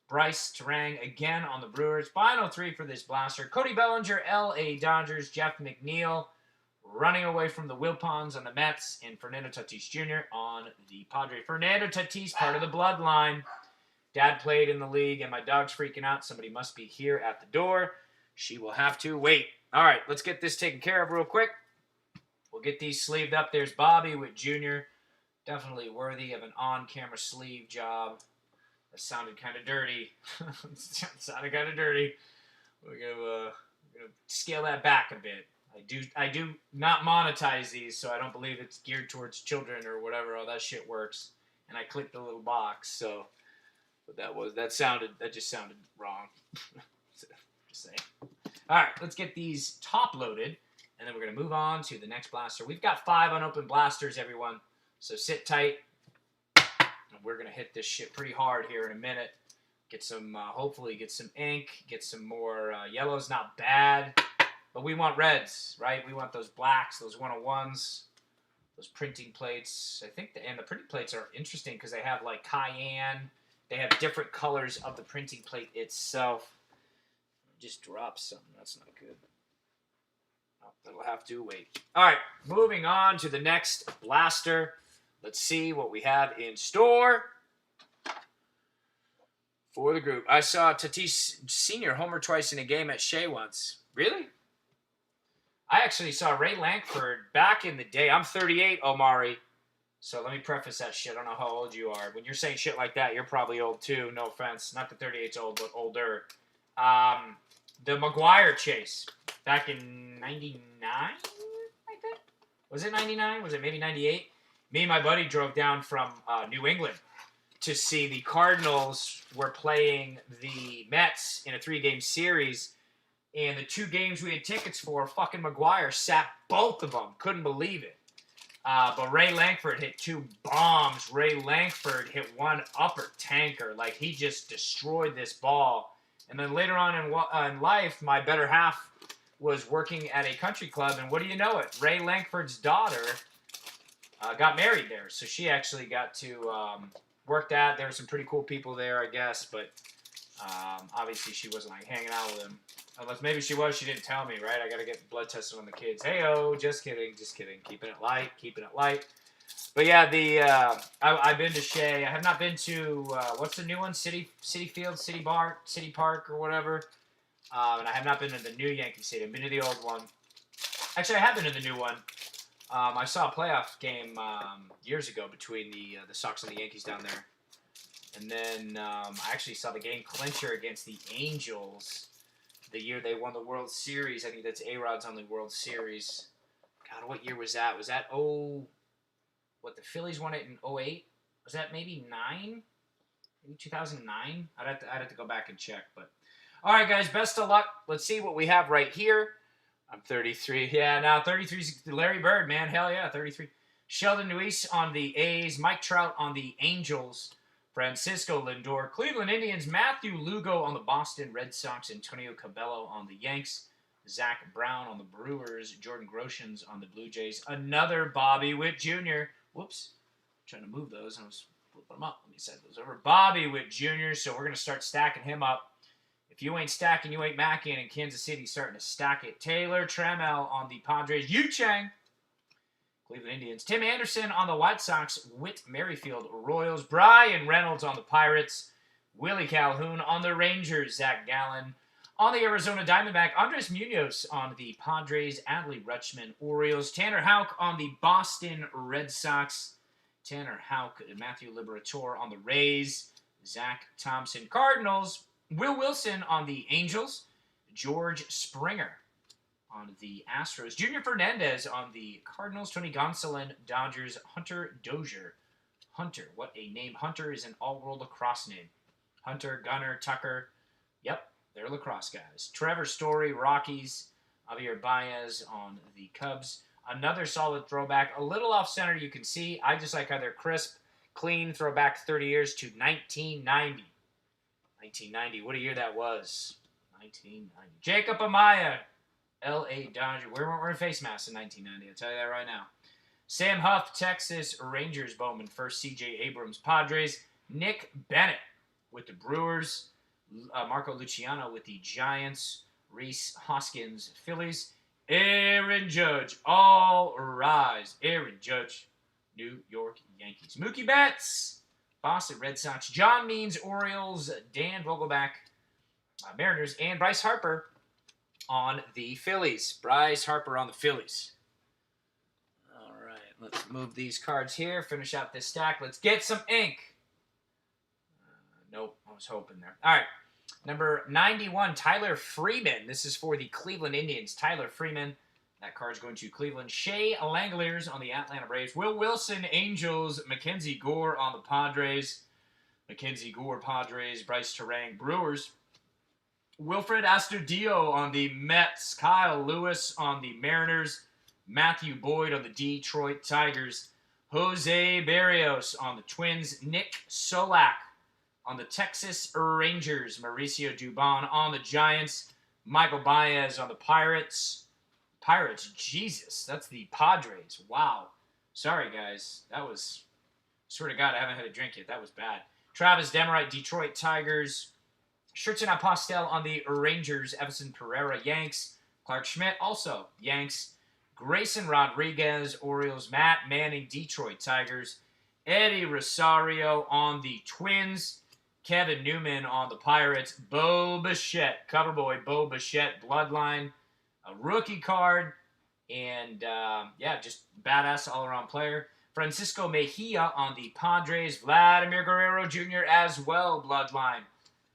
Bryce Terang again on the Brewers. Final 3 for this blaster. Cody Bellinger, L.A. Dodgers. Jeff McNeil running away from the Wilpons on the Mets. And Fernando Tatis Jr. on the Padres. Fernando Tatis, part of the bloodline. Dad played in the league, and my dog's freaking out. Somebody must be here at the door. She will have to wait. All right, let's get this taken care of real quick. We'll get these sleeved up. There's Bobby Witt Jr. Definitely worthy of an on-camera sleeve job. That sounded kind of dirty. Sounded kind of dirty. We're gonna scale that back a bit. I do not monetize these, so I don't believe it's geared towards children or whatever. All that shit works. And I clicked the little box, so but that just sounded wrong. Just saying. All right, let's get these top loaded, and then we're gonna move on to the next blaster. We've got 5 unopened blasters, everyone. So sit tight. We're going to hit this shit pretty hard here in a minute. Get some, hopefully get some ink, get some more yellows. Not bad, but we want reds, right? We want those blacks, those 101s, those printing plates. I think, and the printing plates are interesting because they have like cayenne They have different colors of the printing plate itself. Just dropped something. That's not good. Oh, that'll have to wait. All right, moving on to the next blaster. Let's see what we have in store for the group. I saw Tatis Sr. homer twice in a game at Shea once. Really? I actually saw Ray Lankford back in the day. I'm 38, Omari. So let me preface that shit. I don't know how old you are. When you're saying shit like that, you're probably old too. No offense. Not that 38's old, but older. The McGuire chase back in 99, I think. Was it 99? Was it maybe 98? Me and my buddy drove down from New England to see the Cardinals were playing the Mets in a 3-game series. And the 2 games we had tickets for, fucking McGuire sat both of them. Couldn't believe it. But Ray Lankford hit 2 bombs. Ray Lankford hit 1 upper tanker. Like, he just destroyed this ball. And then later on in life, my better half was working at a country club. And what do you know it? Ray Lankford's daughter got married there. So she actually got to work that. There were some pretty cool people there, I guess. But obviously she wasn't, like, hanging out with him. Unless maybe she was, she didn't tell me, right? I got to get blood tested on the kids. Hey-oh, just kidding, just kidding. Keeping it light, keeping it light. But yeah, I've been to Shea. I have not been to, what's the new one? City Field, City Park, or whatever. And I have not been to the new Yankee Stadium. I've been to the old one. Actually, I have been to the new one. I saw a playoff game years ago between the Sox and the Yankees down there. And then I actually saw the game clincher against the Angels the year they won the World Series. I think that's A-Rod's only World Series. God, what year was that? Was that the Phillies won it in 08? Was that maybe 9? Maybe 2009? I'd have to go back and check. But all right, guys, best of luck. Let's see what we have right here. I'm 33. Yeah, now 33 is Larry Bird, man. Hell yeah, 33. Sheldon Neuse on the A's. Mike Trout on the Angels. Francisco Lindor, Cleveland Indians, Matthew Lugo on the Boston Red Sox, Antonio Cabello on the Yanks, Zach Brown on the Brewers, Jordan Groshans on the Blue Jays, another Bobby Witt Jr. Whoops, I'm trying to move those. I was flipping them up. Let me set those over. Bobby Witt Jr., so we're going to start stacking him up. If you ain't stacking, you ain't macking, and Kansas City starting to stack it. Taylor Trammell on the Padres, Yu Chang, Cleveland Indians. Tim Anderson on the White Sox. Whit Merrifield, Royals. Brian Reynolds on the Pirates. Willie Calhoun on the Rangers. Zach Gallen on the Arizona Diamondback. Andres Munoz on the Padres. Adley Rutschman, Orioles. Tanner Houck on the Boston Red Sox. Tanner Houck and Matthew Liberatore on the Rays. Zach Thompson, Cardinals. Will Wilson on the Angels. George Springer on the Astros. Junior Fernandez on the Cardinals. Tony Gonsolin, Dodgers. Hunter Dozier. Hunter, what a name. Hunter is an all-world lacrosse name. Hunter, Gunner, Tucker. Yep, they're lacrosse guys. Trevor Story, Rockies. Javier Baez on the Cubs. Another solid throwback. A little off-center, you can see. I just like how they're crisp, clean, throwback 30 years to 1990. 1990, what a year that was. 1990. Jacob Amaya. L.A. Dodgers. We weren't wearing face masks in 1990. I'll tell you that right now. Sam Huff, Texas Rangers. Bowman first. C.J. Abrams, Padres. Nick Bennett with the Brewers. Marco Luciano with the Giants. Reese Hoskins, Phillies. Aaron Judge. All rise. Aaron Judge, New York Yankees. Mookie Betts, Boston Red Sox. John Means, Orioles. Dan Vogelback, Mariners. And Bryce Harper on the Phillies. Bryce Harper on the Phillies. All right, let's move these cards here. Finish out this stack. Let's get some ink. Nope, I was hoping there. All right, number 91, Tyler Freeman. This is for the Cleveland Indians. Tyler Freeman. That card's going to Cleveland. Shea Langoliers on the Atlanta Braves. Will Wilson, Angels. Mackenzie Gore on the Padres. Mackenzie Gore, Padres. Bryce Terang, Brewers. Wilfred Astudillo on the Mets. Kyle Lewis on the Mariners. Matthew Boyd on the Detroit Tigers. Jose Barrios on the Twins. Nick Solak on the Texas Rangers. Mauricio Dubon on the Giants. Michael Baez on the Pirates. Pirates, Jesus, that's the Padres. Wow. Sorry, guys. That was, swear to God, I haven't had a drink yet. That was bad. Travis Demerite, Detroit Tigers. Shirts and Apostel on the Rangers. Everson Pereira, Yanks. Clark Schmidt, also Yanks. Grayson Rodriguez, Orioles. Matt Manning, Detroit Tigers. Eddie Rosario on the Twins. Kevin Newman on the Pirates. Bo Bichette, cover boy Bo Bichette, Bloodline. A rookie card. And, yeah, just badass all-around player. Francisco Mejia on the Padres. Vladimir Guerrero Jr. as well, Bloodline.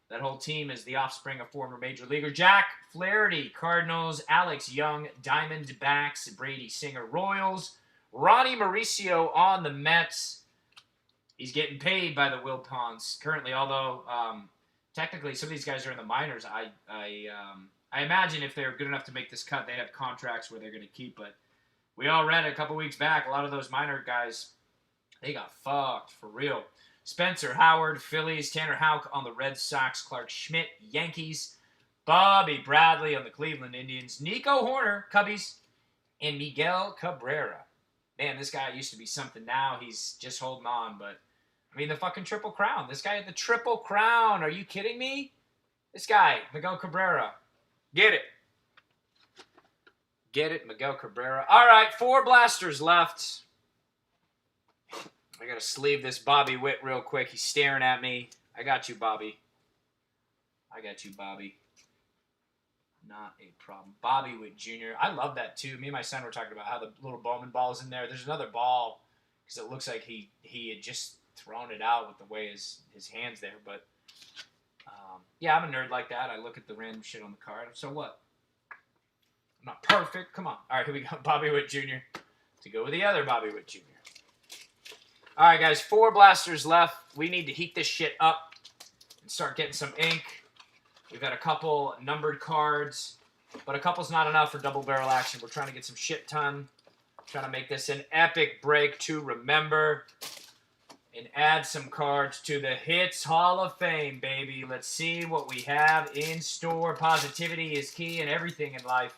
That whole team is the offspring of former Major Leaguer Jack Flaherty, Cardinals. Alex Young, Diamondbacks. Brady Singer, Royals. Ronnie Mauricio on the Mets. He's getting paid by the Wilpons currently, although technically some of these guys are in the minors. I imagine if they're good enough to make this cut, they have contracts where they're going to keep. But we all read a couple weeks back, a lot of those minor guys, they got fucked for real. Spencer Howard, Phillies. Tanner Houck on the Red Sox. Clark Schmidt, Yankees. Bobby Bradley on the Cleveland Indians. Nico Horner, Cubbies. And Miguel Cabrera. Man, this guy used to be something. Now he's just holding on. But, I mean, the fucking Triple Crown. This guy had the Triple Crown. Are you kidding me? This guy, Miguel Cabrera. Get it. Get it, Miguel Cabrera. All right, 4 blasters left. I got to sleeve this Bobby Witt real quick. He's staring at me. I got you, Bobby. I got you, Bobby. Not a problem. Bobby Witt Jr. I love that, too. Me and my son were talking about how the little Bowman ball is in there. There's another ball because it looks like he had just thrown it out with the way his hand's there. But, yeah, I'm a nerd like that. I look at the random shit on the card. So what? I'm not perfect. Come on. All right, here we go. Bobby Witt Jr. to go with the other Bobby Witt Jr. All right, guys, 4 blasters left. We need to heat this shit up and start getting some ink. We've got a couple numbered cards, but a couple's not enough for double barrel action. We're trying to get some shit ton. Trying to make this an epic break to remember and add some cards to the Hits Hall of Fame, baby. Let's see what we have in store. Positivity is key in everything in life,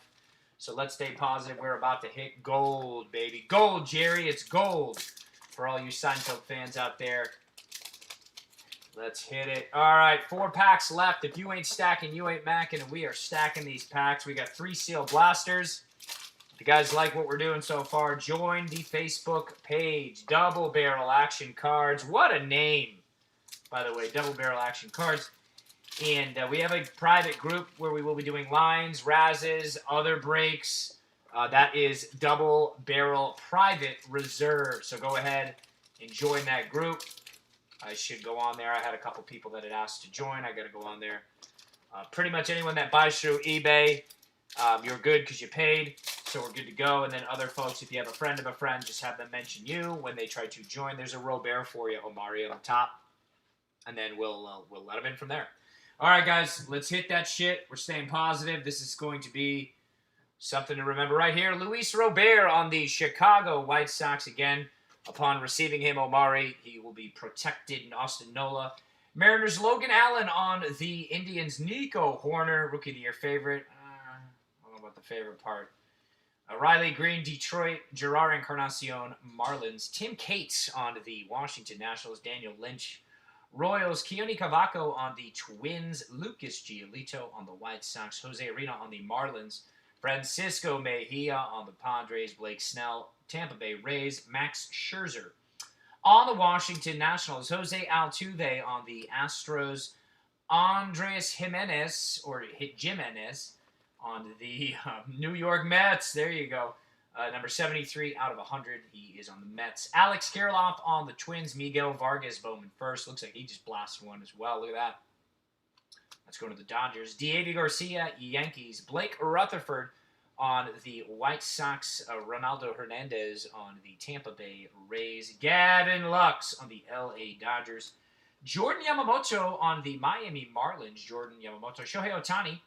so let's stay positive. We're about to hit gold, baby. Gold, Jerry. It's gold. For all you Seinfeld fans out there, let's hit it. All right, 4 packs left. If you ain't stacking, you ain't macking, and we are stacking these packs. We got 3 sealed blasters. If you guys like what we're doing so far, join the Facebook page. Double Barrel Action Cards. What a name, by the way, Double Barrel Action Cards. And we have a private group where we will be doing lines, razzes, other breaks. That is Double Barrel Private Reserve. So go ahead and join that group. I should go on there. I had a couple people that had asked to join. I got to go on there. Pretty much anyone that buys through eBay, you're good because you paid. So we're good to go. And then other folks, if you have a friend of a friend, just have them mention you when they try to join. There's a Robert for you, Omari, on the top. And then we'll let them in from there. All right, guys, let's hit that shit. We're staying positive. This is going to be something to remember right here. Luis Robert on the Chicago White Sox again. Upon receiving him, Omari, he will be protected in Austin Nola. Mariners, Logan Allen on the Indians. Nico Horner, Rookie of the Year favorite. I don't know about the favorite part. Riley Green, Detroit. Gerard Encarnacion, Marlins. Tim Cates on the Washington Nationals. Daniel Lynch, Royals. Keone Cavaco on the Twins. Lucas Giolito on the White Sox. Jose Arena on the Marlins. Francisco Mejia on the Padres. Blake Snell, Tampa Bay Rays. Max Scherzer on the Washington Nationals. Jose Altuve on the Astros. Andres Jimenez, or Jimenez, on the New York Mets. There you go. Number 73 out of 100. He is on the Mets. Alex Kirilloff on the Twins. Miguel Vargas, Bowman first. Looks like he just blasted one as well. Look at that. Let's go to the Dodgers. Diego Garcia, Yankees. Blake Rutherford on the White Sox. Ronaldo Hernandez on the Tampa Bay Rays. Gavin Lux on the LA Dodgers. Jordan Yamamoto on the Miami Marlins. Jordan Yamamoto. Shohei Ohtani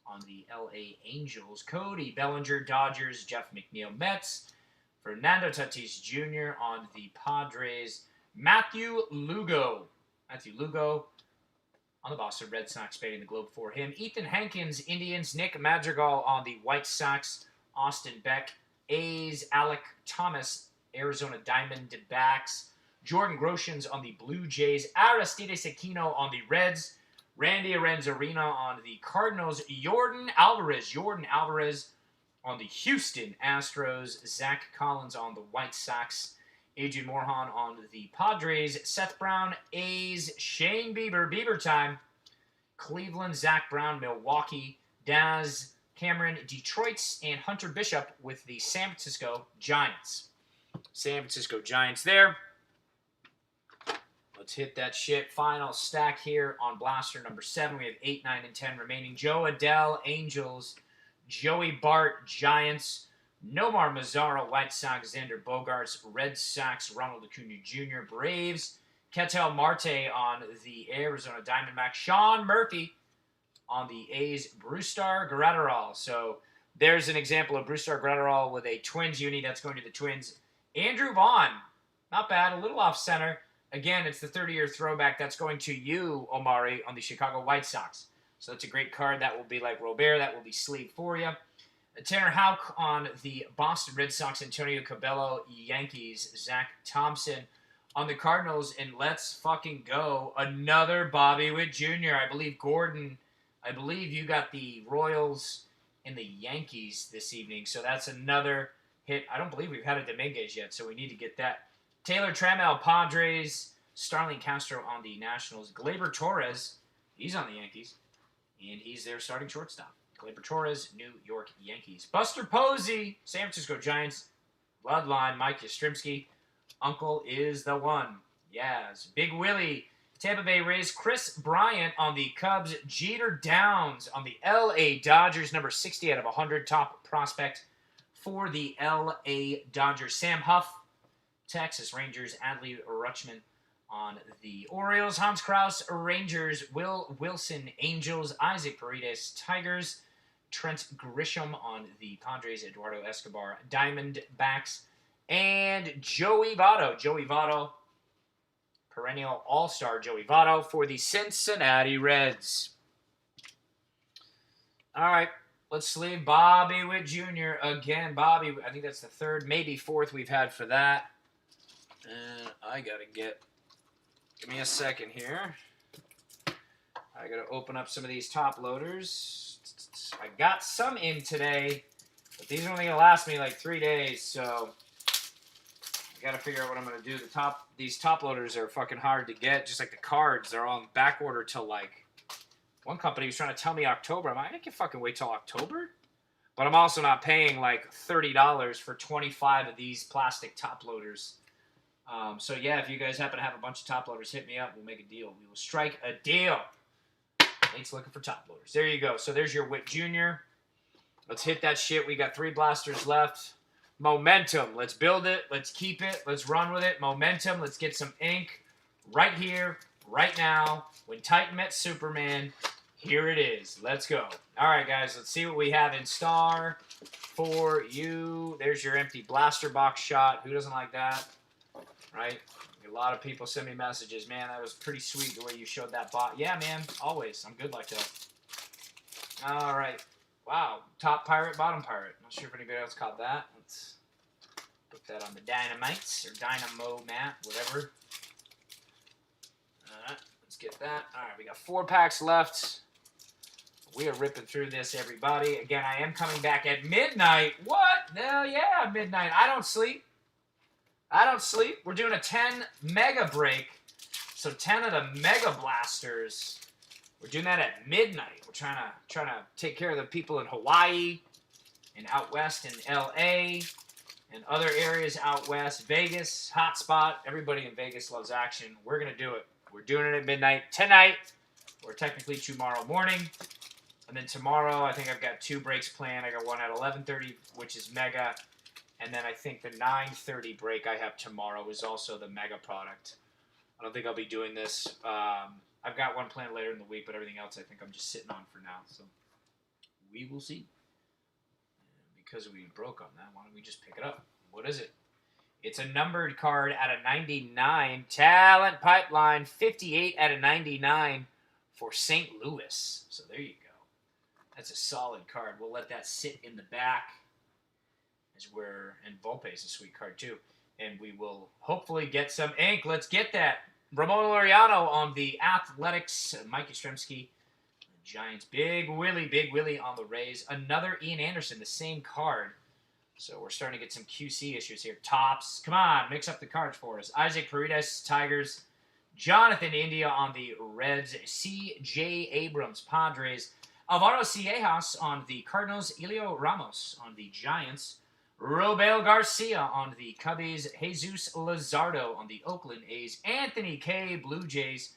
on the LA Angels. Cody Bellinger, Dodgers. Jeff McNeil, Mets. Fernando Tatis Jr. on the Padres. Matthew Lugo on the Boston Red Sox, spanning the globe for him. Ethan Hankins, Indians. Nick Madrigal on the White Sox. Austin Beck, A's. Alec Thomas, Arizona Diamondbacks. Jordan Groshans on the Blue Jays. Aristides Aquino on the Reds. Randy Arozarena on the Cardinals. Jordan Alvarez on the Houston Astros. Zach Collins on the White Sox. Adrian Morejon on the Padres. Seth Brown, A's. Shane Bieber time. Cleveland, Zach Brown, Milwaukee. Daz Cameron, Detroit's, and Hunter Bishop with the San Francisco Giants. San Francisco Giants there. Let's hit that shit. Final stack here on blaster number 7. We have 8, 9, and 10 remaining. Joe Adell, Angels. Joey Bart, Giants. Nomar Mazara, White Sox. Xander Bogaerts, Red Sox. Ronald Acuna Jr., Braves. Ketel Marte on the Arizona Diamondbacks. Sean Murphy on the A's. Brusdar Graterol. So there's an example of Brusdar Graterol with a Twins uni. That's going to the Twins. Andrew Vaughn. Not bad. A little off center. Again, it's the 30-year throwback. That's going to you, Omari, on the Chicago White Sox. So that's a great card. That will be like Robert. That will be sleeved for you. Tanner Houck on the Boston Red Sox. Antonio Cabello, Yankees. Zach Thompson on the Cardinals. And let's fucking go. Another Bobby Witt Jr. I believe Gordon, you got the Royals and the Yankees this evening. So that's another hit. I don't believe we've had a Dominguez yet, so we need to get that. Taylor Trammell, Padres. Starling Castro on the Nationals. Gleyber Torres, he's on the Yankees. And he's their starting shortstop. Gleyber Torres, New York Yankees. Buster Posey, San Francisco Giants. Bloodline, Mike Yastrzemski. Uncle is the one. Yes. Big Willie, Tampa Bay Rays. Chris Bryant on the Cubs. Jeter Downs on the L.A. Dodgers. Number 60 out of 100. Top prospect for the L.A. Dodgers. Sam Huff, Texas Rangers. Adley Rutschman on the Orioles. Hans Krause, Rangers. Will Wilson, Angels. Isaac Paredes, Tigers. Trent Grisham on the Padres. Eduardo Escobar, Diamondbacks. And Joey Votto, perennial all-star Joey Votto for the Cincinnati Reds. All right, let's sleeve Bobby Witt Jr. again. Bobby, I think that's the 3rd, maybe 4th we've had for that. And I got to give me a second here. I got to open up some of these top loaders. I got some in today, but these are only going to last me like 3 days, so I got to figure out what I'm going to do. These top loaders are fucking hard to get, just like the cards. They're all in back order till like, one company was trying to tell me October. I'm like, I can fucking wait till October. But I'm also not paying like $30 for 25 of these plastic top loaders. So yeah, if you guys happen to have a bunch of top loaders, hit me up. We'll make a deal. We will strike a deal. Nate's looking for top loaders. There you go. So there's your Witt Jr. Let's hit that shit. We got 3 blasters left. Momentum. Let's build it. Let's keep it. Let's run with it. Momentum. Let's get some ink right here, right now. When Titan met Superman, here it is. Let's go. All right, guys. Let's see what we have in star for you. There's your empty blaster box shot. Who doesn't like that? Right? A lot of people send me messages. Man, that was pretty sweet the way you showed that bot. Yeah, man. Always. I'm good like that. All right. Wow. Top pirate, bottom pirate. Not sure if anybody else caught that. Let's put that on the dynamites or dynamo mat, whatever. All right. Let's get that. All right. We got 4 packs left. We are ripping through this, everybody. Again, I am coming back at midnight. What? Hell yeah, midnight. I don't sleep. We're doing a 10 mega break. So 10 of the mega blasters. We're doing that at midnight. We're trying to take care of the people in Hawaii and out west in LA and other areas out west. Vegas, hotspot. Everybody in Vegas loves action. We're going to do it. We're doing it at midnight tonight, or technically tomorrow morning. And then tomorrow, I think I've got 2 breaks planned. I got one at 11:30, which is mega. And then I think the 9:30 break I have tomorrow is also the mega product. I don't think I'll be doing this. I've got one planned later in the week, but everything else I think I'm just sitting on for now. So we will see. And because we broke on that, why don't we just pick it up? What is it? It's a numbered card out of 99. Talent Pipeline, 58 out of 99 for St. Louis. So there you go. That's a solid card. We'll let that sit in the back. And Volpe is a sweet card too. and we will hopefully get some ink. Let's get that. Ramon Laureano on the Athletics. Mike Yastrzemski, Giants. Big Willie on the Rays. Another Ian Anderson, the same card. So we're starting to get some QC issues here. Tops. Come on, mix up the cards for us. Isaac Paredes, Tigers. Jonathan India on the Reds. C.J. Abrams, Padres. Alvaro Ciejas on the Cardinals. Elio Ramos on the Giants. Robel Garcia on the Cubbies. Jesus Luzardo on the Oakland A's. Anthony K. Blue Jays.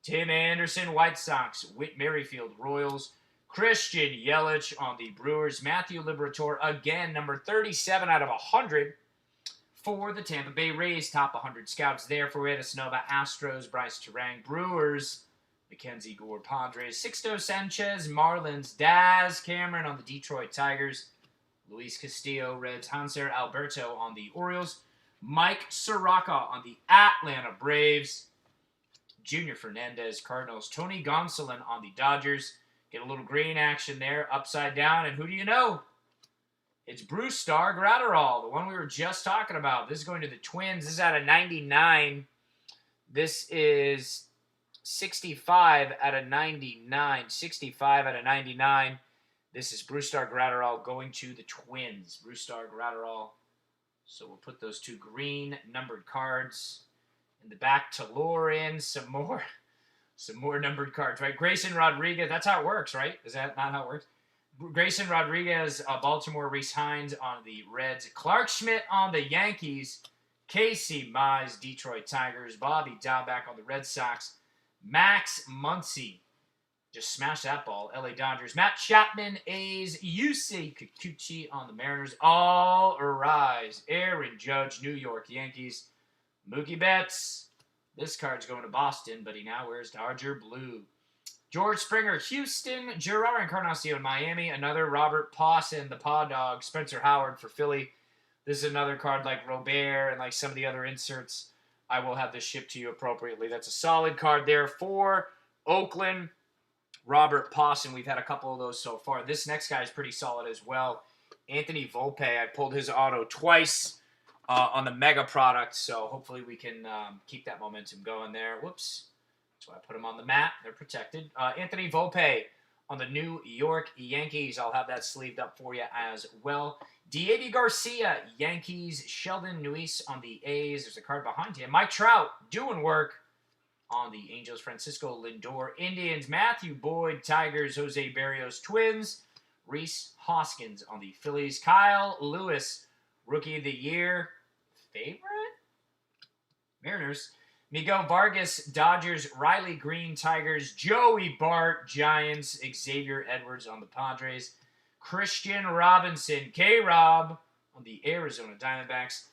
Tim Anderson, White Sox. Whit Merrifield, Royals. Christian Yelich on the Brewers. Matthew Liberatore, again, number 37 out of 100 for the Tampa Bay Rays. Top 100 scouts there for Reyes Nova. Astros, Bryce Terang. Brewers, Mackenzie Gore, Padres. Sixto Sanchez, Marlins. Daz Cameron on the Detroit Tigers. Luis Castillo, Reds. Hanser Alberto on the Orioles. Mike Soroka on the Atlanta Braves. Junior Fernandez, Cardinals. Tony Gonsolin on the Dodgers. Get a little green action there, upside down, and who do you know? It's Bruce Star Gratterall, the one we were just talking about. This is going to the Twins. This is out of 99. This is 65 out of 99. 65 out of 99. This is Bruce Star Gratterall going to the Twins. Bruce Star Gratterall. So we'll put those two green numbered cards in the back to lure in some more numbered cards, right? Grayson Rodriguez, that's how it works, right? Is that not how it works? Grayson Rodriguez, Baltimore. Reese Hines on the Reds. Clark Schmidt on the Yankees. Casey Mize, Detroit Tigers. Bobby Dalbec on the Red Sox. Max Muncy, just smashed that ball, LA Dodgers. Matt Chapman, A's. Yusei Kikuchi on the Mariners. All rise. Aaron Judge, New York Yankees. Mookie Betts. This card's going to Boston, but he now wears Dodger blue. George Springer, Houston. Gerard Encarnacion, Miami. Another Robert Pawson, the Paw Dog. Spencer Howard for Philly. This is another card like Robert and like some of the other inserts. I will have this shipped to you appropriately. That's a solid card there for Oakland. Robert Pawson, we've had a couple of those so far. This next guy is pretty solid as well. Anthony Volpe, I pulled his auto twice on the Mega product, so hopefully we can keep that momentum going there. Whoops. That's why I put them on the mat. They're protected. Anthony Volpe on the New York Yankees. I'll have that sleeved up for you as well. Diego Garcia, Yankees. Sheldon Neuse on the A's. There's a card behind him. Mike Trout doing work on the Angels. Francisco Lindor, Indians. Matthew Boyd, Tigers. Jose Barrios, Twins. Reese Hoskins on the Phillies. Kyle Lewis, Rookie of the Year. Favorite? Mariners. Miguel Vargas, Dodgers. Riley Green, Tigers. Joey Bart, Giants. Xavier Edwards on the Padres. Christian Robinson, K-Rob on the Arizona Diamondbacks.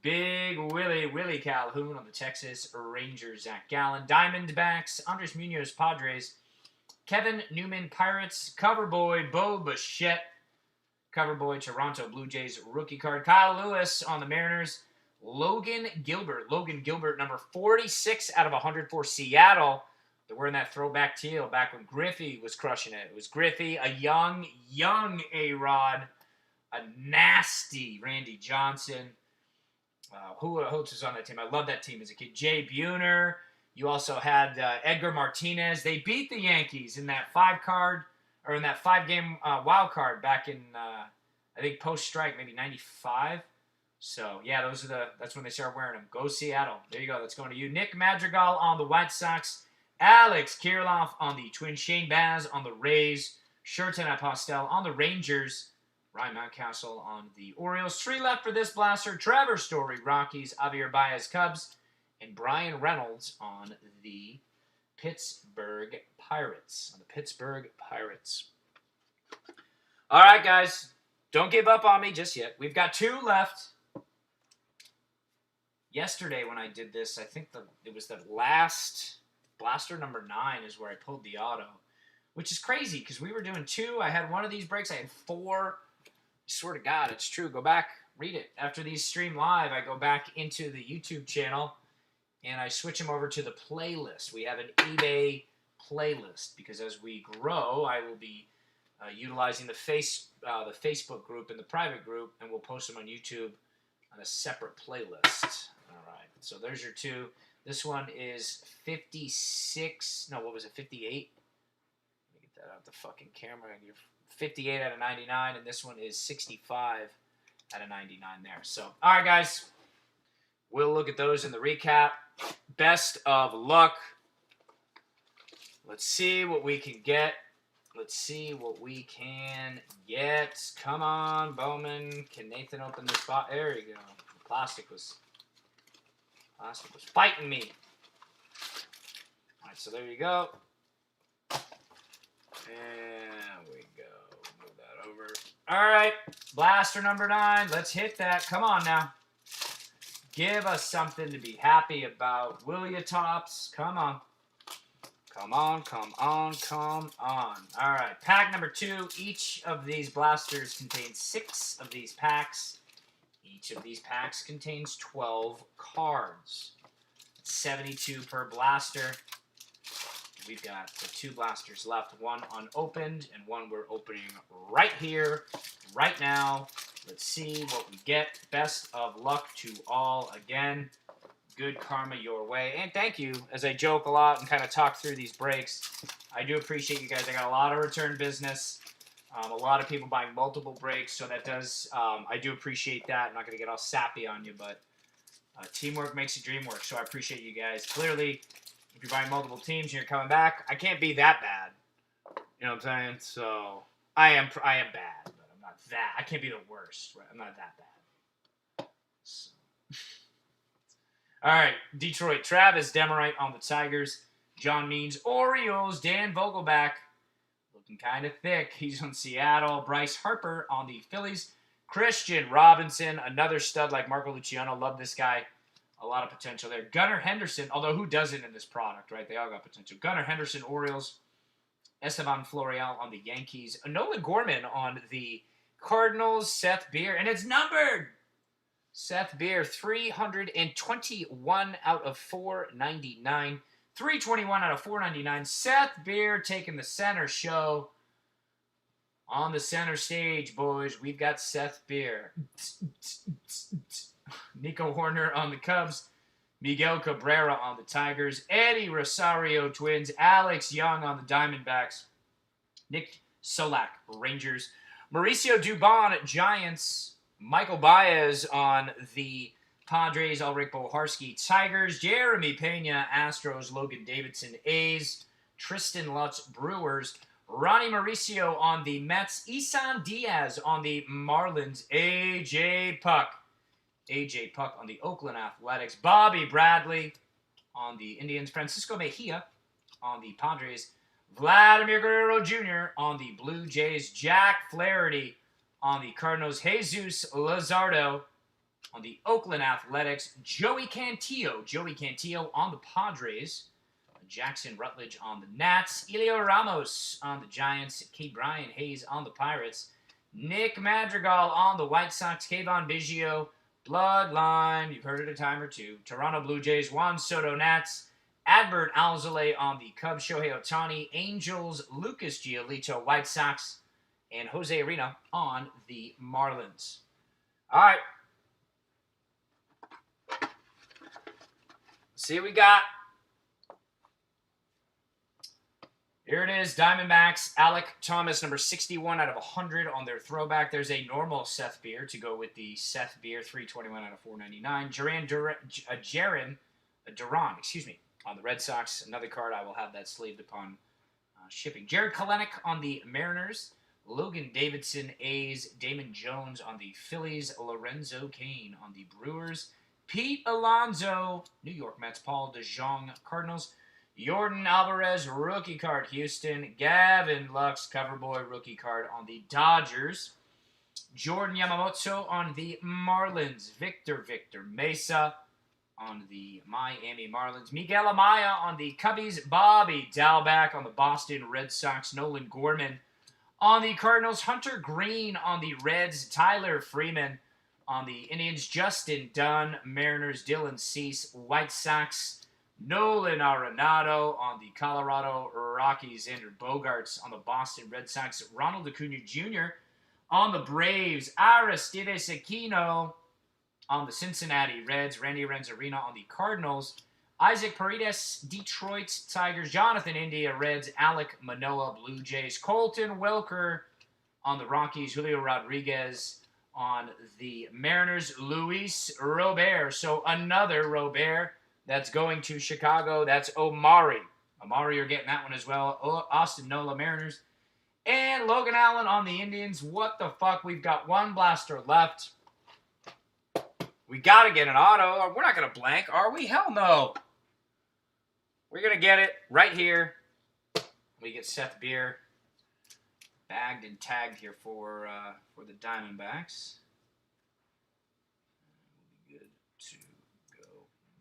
Big Willie Calhoun on the Texas Rangers. Zach Gallen. Diamondbacks. Andres Munoz, Padres. Kevin Newman, Pirates. Coverboy, Bo Bichette. Coverboy, Toronto Blue Jays. Rookie card. Kyle Lewis on the Mariners. Logan Gilbert, number 46 out of 100 for Seattle. They're wearing that throwback teal back when Griffey was crushing it. It was Griffey, a young A-Rod, a nasty Randy Johnson. Who else was on that team? I love that team as a kid. Jay Buhner. You also had Edgar Martinez. They beat the Yankees in that five-game wild card back in, I think, post-strike, maybe 95. So, yeah, that's when they started wearing them. Go Seattle. There you go. That's going to you. Nick Madrigal on the White Sox. Alex Kirilloff on the Twins. Shane Baz on the Rays. Sherton Apostel on the Rangers. Ryan Mountcastle on the Orioles. 3 left for this blaster. Trevor Story, Rockies. Javier Baez, Cubs. And Brian Reynolds on the Pittsburgh Pirates. All right, guys. Don't give up on me just yet. We've got 2 left. Yesterday when I did this, I think it was the last blaster number 9 is where I pulled the auto, which is crazy because we were doing 2. I had one of these breaks. I had 4. I swear to God, it's true. Go back, read it. After these stream live, I go back into the YouTube channel and I switch them over to the playlist. We have an eBay playlist because as we grow, I will be utilizing the Facebook group and the private group, and we'll post them on YouTube on a separate playlist. All right, so there's your two. This one is 56. No, what was it? 58. Let me get that out the fucking camera. 58 out of 99, and this one is 65 out of 99 there. So, all right, guys, we'll look at those in the recap. Best of luck. Let's see what we can get. Let's see what we can get. Come on, Bowman. Can Nathan open this box? There you go. The plastic was fighting me. All right, so there you go. There we go. Move that over. All right, blaster number 9. Let's hit that. Come on now. Give us something to be happy about. Will ya, Tops? Come on. Come on, come on, come on. All right, pack number 2. Each of these blasters contains 6 of these packs. Each of these packs contains 12 cards. 72 per blaster. We've got the 2 blasters left, one unopened and one we're opening right here, right now. Let's see what we get. Best of luck to all again. Good karma your way. And thank you, as I joke a lot and kind of talk through these breaks. I do appreciate you guys. I got a lot of return business. A lot of people buying multiple breaks, so that does, I do appreciate that. I'm not going to get all sappy on you, but teamwork makes the dream work, so I appreciate you guys. Clearly, if you're buying multiple teams and you're coming back, I can't be that bad. You know what I'm saying? So, I am bad, but I'm not that. I can't be the worst, right? I'm not that bad. So. All right, Detroit, Travis Demerite on the Tigers. John Means, Orioles. Dan Vogelback, looking kind of thick. He's on Seattle. Bryce Harper on the Phillies. Christian Robinson, another stud like Marco Luciano. Love this guy. A lot of potential there. Gunnar Henderson, although who doesn't in this product, right? They all got potential. Gunnar Henderson, Orioles. Esteban Florial on the Yankees. Nolan Gorman on the Cardinals. Seth Beer, and it's numbered. Seth Beer, 321 out of 499. 321 out of 499. Seth Beer taking the center show. On the center stage, boys, we've got Seth Beer. Nico Horner on the Cubs. Miguel Cabrera on the Tigers. Eddie Rosario, Twins. Alex Young on the Diamondbacks. Nick Solak, Rangers. Mauricio Dubon, Giants. Michael Baez on the Padres. Ulrich Boharski, Tigers. Jeremy Pena, Astros. Logan Davidson, A's. Tristan Lutz, Brewers. Ronnie Mauricio on the Mets. Isan Diaz on the Marlins. A.J. Puck on the Oakland Athletics. Bobby Bradley on the Indians. Francisco Mejia on the Padres. Vladimir Guerrero Jr. on the Blue Jays. Jack Flaherty on the Cardinals. Jesus Luzardo on the Oakland Athletics. Joey Cantillo on the Padres. Jackson Rutledge on the Nats. Elio Ramos on the Giants. K. Brian Hayes on the Pirates. Nick Madrigal on the White Sox. Kayvon Biggio, Bloodline. You've heard it a time or two. Toronto Blue Jays. Juan Soto, Nats. Adbert Alzolay on the Cubs. Shohei Ohtani. Angels. Lucas Giolito, White Sox. And Jose Arena on the Marlins. All right. Let's see what we got. Here it is, Diamondbacks, Alec Thomas, number 61 out of 100 on their throwback. There's a normal Seth Beer to go with the Seth Beer, 321 out of 499. Jaron Duran, on the Red Sox. Another card, I will have that sleeved upon shipping. Jared Kelenic on the Mariners. Logan Davidson, A's. Damon Jones on the Phillies. Lorenzo Cain on the Brewers. Pete Alonso, New York Mets. Paul DeJong, Cardinals. Yordan Alvarez, rookie card, Houston. Gavin Lux, cover boy, rookie card on the Dodgers. Jordan Yamamoto on the Marlins. Victor Mesa on the Miami Marlins. Miguel Amaya on the Cubbies. Bobby Dalbec on the Boston Red Sox. Nolan Gorman on the Cardinals. Hunter Green on the Reds. Tyler Freeman on the Indians. Justin Dunn, Mariners. Dylan Cease, White Sox. Nolan Arenado on the Colorado Rockies. Xander Bogaerts on the Boston Red Sox. Ronald Acuna Jr. on the Braves. Aristides Aquino on the Cincinnati Reds. Randy Arena on the Cardinals. Isaac Paredes, Detroit Tigers. Jonathan India, Reds. Alek Manoah, Blue Jays. Colton Welker on the Rockies. Julio Rodriguez on the Mariners. Luis Robert. So another Robert that's going to Chicago. That's Omari. Omari, you're getting that one as well. Austin Nola, Mariners. And Logan Allen on the Indians. What the fuck? We've got one blaster left. We got to get an auto. We're not going to blank, are we? Hell no. We're going to get it right here. We get Seth Beer bagged and tagged here for the Diamondbacks. We'll be good to go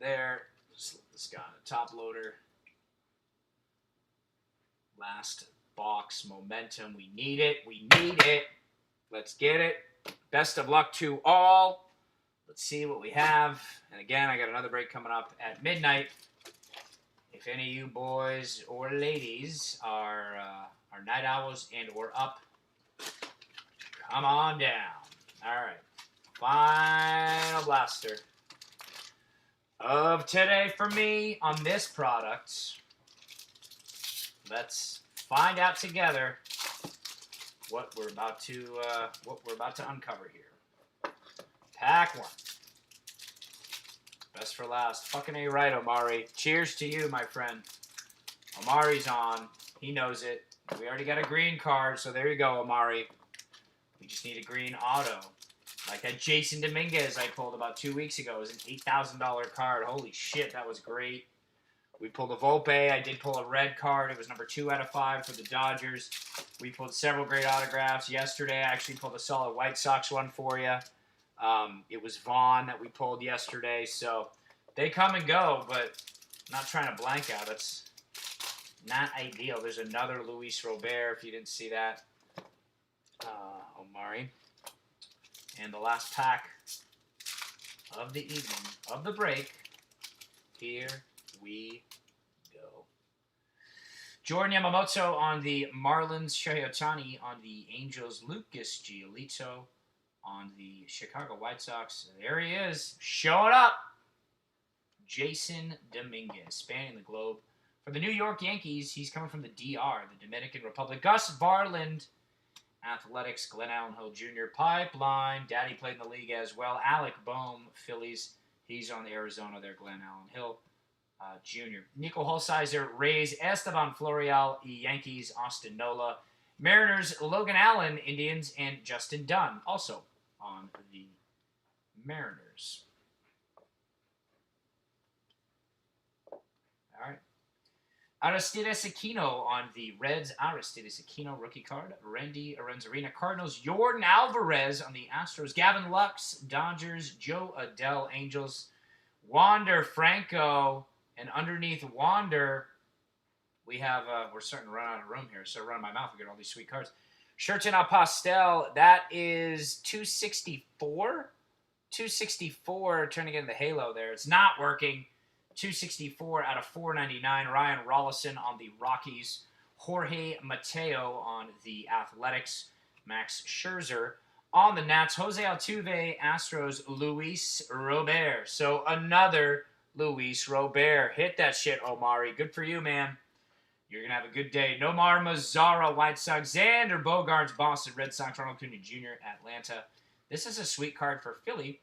there. Just let this guy on the top loader. Last box momentum. We need it. We need it. Let's get it. Best of luck to all. Let's see what we have. And again, I got another break coming up at midnight. If any of you boys or ladies are night owls and or up, come on down. All right. Final blaster of today for me on this product. Let's find out together what we're about to uncover here. Pack one. Best for last. Fucking A right, Omari. Cheers to you, my friend. Omari's on. He knows it. We already got a green card, so there you go, Omari. We just need a green auto. Like that Jason Dominguez I pulled about 2 weeks ago. It was an $8,000 card. Holy shit, that was great. We pulled a Volpe. I did pull a red card. It was number 2 out of 5 for the Dodgers. We pulled several great autographs. Yesterday, I actually pulled a solid White Sox one for you. It was Vaughn that we pulled yesterday. So they come and go, but I'm not trying to blank out. That's not ideal. There's another Luis Robert, if you didn't see that. Omari. And the last pack of the evening, of the break. Here we go. Jordan Yamamoto on the Marlins. Shohei Ohtani on the Angels. Lucas Giolito on the Chicago White Sox. There he is, showing up. Jason Dominguez, spanning the globe. For the New York Yankees, he's coming from the DR, the Dominican Republic. Gus Varland, Athletics. Glenn Allen Hill Jr., Pipeline. Daddy played in the league as well. Alec Bohm, Phillies. He's on the Arizona there, Glenn Allen Hill Jr. Nico Holsizer, Rays. Esteban Florial, Yankees. Austin Nola. Mariners, Logan Allen, Indians. And Justin Dunn, also on the Mariners. All right. Aristides Aquino on the Reds. Aristides Aquino, rookie card. Randy Arena, Cardinals. Jordan Alvarez on the Astros. Gavin Lux, Dodgers. Joe Adele, Angels. Wander Franco. And underneath Wander, we have, we're starting to run out of room here. So running my mouth, we get all these sweet cards. Shirton Pastel, that is 264. 264, trying to get in the halo there. It's not working. 264 out of 499. Ryan Rollison on the Rockies. Jorge Mateo on the Athletics. Max Scherzer on the Nats. Jose Altuve, Astros. Luis Robert. So another Luis Robert. Hit that shit, Omari. Good for you, man. You're going to have a good day. Nomar Mazara, White Sox. Xander Bogaerts, Boston Red Sox. Ronald Acuna Jr., Atlanta. This is a sweet card for Philly.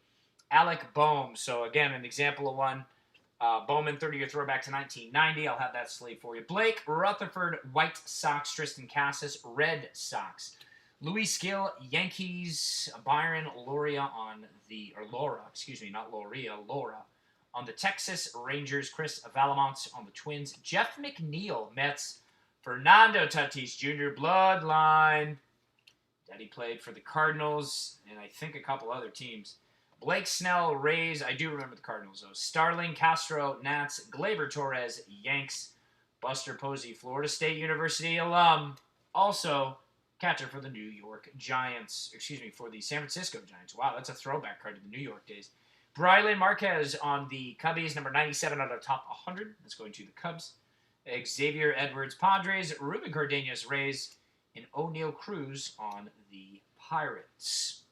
Alec Bohm. So, again, an example of one. Bowman, 30-year throwback to 1990. I'll have that sleeve for you. Blake Rutherford, White Sox. Tristan Cassis, Red Sox. Luis Gill, Yankees. Byron Loria on the, or Laura, excuse me, not Loria, Laura. On the Texas Rangers. Chris Valamont on the Twins. Jeff McNeil, Mets. Fernando Tatis Jr., Bloodline. Daddy played for the Cardinals and I think a couple other teams. Blake Snell, Rays. I do remember the Cardinals, though. Starling Castro, Nats. Gleyber Torres, Yanks. Buster Posey, Florida State University alum. Also, catcher for the New York Giants. Excuse me, for the San Francisco Giants. Wow, that's a throwback card to the New York days. Brylan Marquez on the Cubbies, number 97 out of top 100. That's going to the Cubs. Xavier Edwards, Padres. Ruben Cardenas, Rays. And O'Neal Cruz on the Pirates.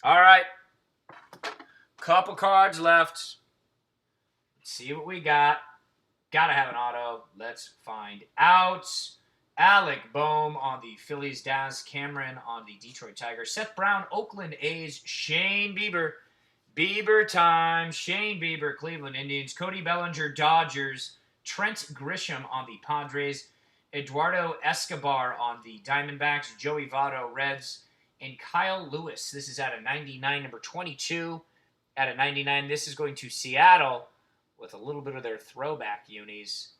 All right. Couple cards left. Let's see what we got. Gotta have an auto. Let's find out. Alec Bohm on the Phillies, Daz Cameron on the Detroit Tigers, Seth Brown, Oakland A's, Shane Bieber. Bieber time. Shane Bieber, Cleveland Indians, Cody Bellinger, Dodgers, Trent Grisham on the Padres, Eduardo Escobar on the Diamondbacks, Joey Votto, Reds, and Kyle Lewis. This is out of 99, number 22. Out of 99, this is going to Seattle with a little bit of their throwback unis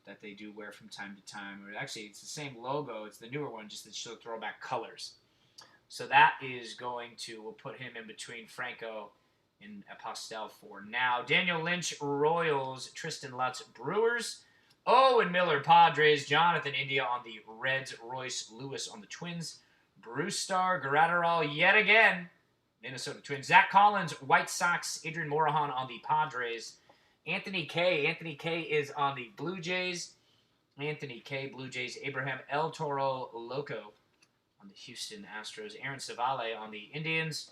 that they do wear from time to time. Or actually, it's the same logo. It's the newer one, just that show throwback colors. So that is going to, we'll put him in between Franco and Pastel for now. Daniel Lynch, Royals, Tristan Lutz, Brewers, Owen Miller, Padres, Jonathan India on the Reds, Royce Lewis on the Twins, Bruce Starr, Gratterall yet again, Minnesota Twins, Zach Collins, White Sox, Adrian Morahan on the Padres, Anthony K is on the Blue Jays, Anthony K, Blue Jays, Abraham El Toro Loco on the Houston Astros, Aaron Savale on the Indians,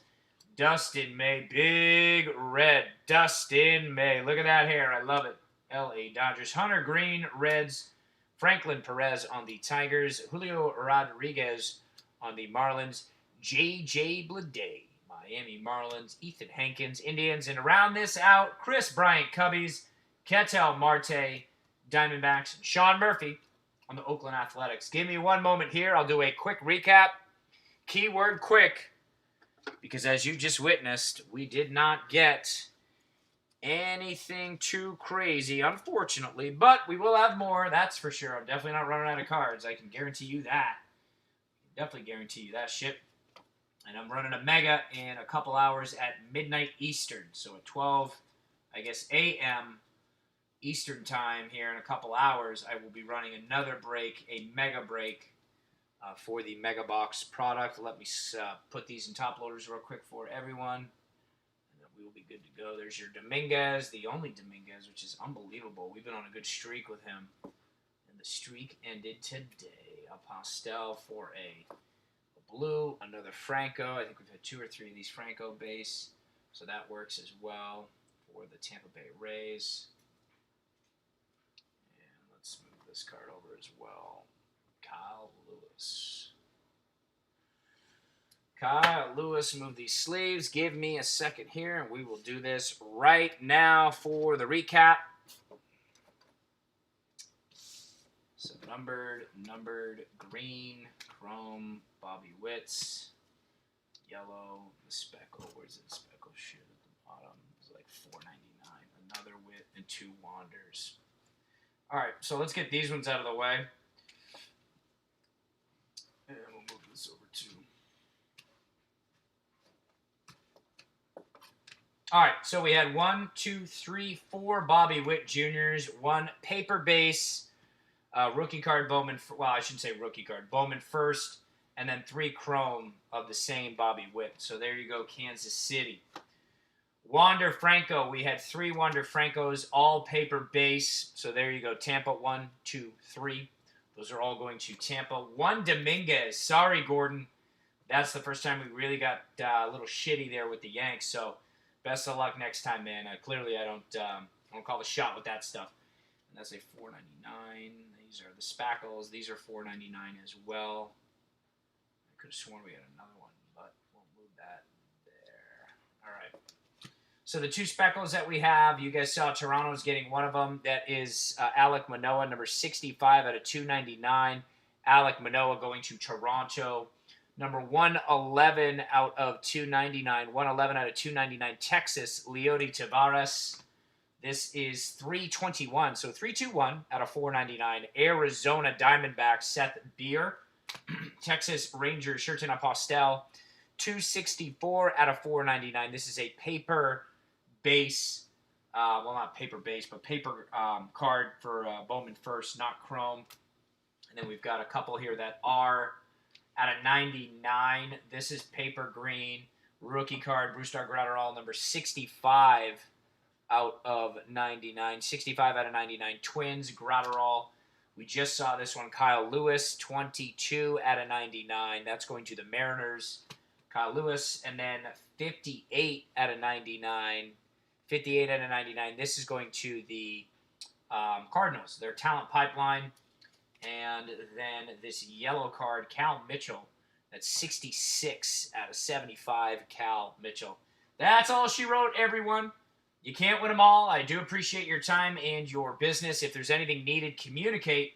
Dustin May, Big Red, Dustin May, look at that hair, I love it, LA Dodgers, Hunter Green, Reds, Franklin Perez on the Tigers, Julio Rodriguez on the Marlins, J.J. Bleday, Miami Marlins, Ethan Hankins, Indians, and around this out, Chris Bryant, Cubbies, Ketel Marte, Diamondbacks, and Sean Murphy on the Oakland Athletics. Give me one moment here. I'll do a quick recap. Keyword quick, because as you just witnessed, we did not get anything too crazy, unfortunately, but we will have more, that's for sure. I'm definitely not running out of cards. I can guarantee you that. Definitely guarantee you that shit. And I'm running a mega in a couple hours at midnight Eastern. So at 12, I guess, a.m. Eastern time here in a couple hours, I will be running another break, a mega break for the Mega Box product. Let me put these in top loaders real quick for everyone. And then we will be good to go. There's your Dominguez, the only Dominguez, which is unbelievable. We've been on a good streak with him. And the streak ended today. A Pastel for a blue, another Franco. I think we've had 2 or 3 of these Franco base, so that works as well for the Tampa Bay Rays. And let's move this card over as well. Kyle Lewis. Kyle Lewis, move these sleeves. Give me a second here, and we will do this right now for the recap. So numbered, green, chrome, Bobby Witts, yellow, the speckle. Where's the speckle shit at the bottom? It's like $4.99. Another Witt and 2 Wanders. All right, so let's get these ones out of the way. And we'll move this over to. All right, so we had 1, 2, 3, 4 Bobby Witt Juniors, 1 paper base. Rookie card Bowman, well, I shouldn't say rookie card. Bowman first, and then 3 chrome of the same Bobby Witt. So there you go, Kansas City. Wander Franco, we had 3 Wander Francos, all paper base. So there you go, Tampa, 1, 2, 3. Those are all going to Tampa. 1 Dominguez, sorry, Gordon. That's the first time we really got a little shitty there with the Yanks. So best of luck next time, man. Clearly, I don't call the shot with that stuff. And that's a $4.99. These are the spackles. These are $4.99 as well. I could have sworn we had another one, but we'll move that there. All right. So the 2 speckles that we have, you guys saw Toronto's getting one of them. That is Alec Manoah, number 65 out of $2.99. Alec Manoah going to Toronto. Number 111 out of $2.99. 111 out of $2.99. Texas, Leody Tavares. This is $3.21, so $3.21 out of $4.99. Arizona Diamondbacks, Seth Beer. Texas Rangers, Sherton Apostel, $2.64 out of $4.99. This is a paper base, well, not paper base, but paper card for Bowman first, not chrome. And then we've got a couple here that are out of 99. This is paper green, rookie card, Brustar Gratterall, number 65. Out of 99. 65 out of 99. Twins, Gratterall. We just saw this one. Kyle Lewis, 22 out of 99. That's going to the Mariners. Kyle Lewis. And then 58 out of 99. 58 out of 99. This is going to the Cardinals, their talent pipeline. And then this yellow card, Cal Mitchell. That's 66 out of 75, Cal Mitchell. That's all she wrote, everyone. You can't win them all. I do appreciate your time and your business. If there's anything needed, communicate.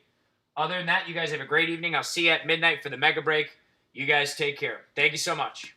Other than that, you guys have a great evening. I'll see you at midnight for the Mega Break. You guys take care. Thank you so much.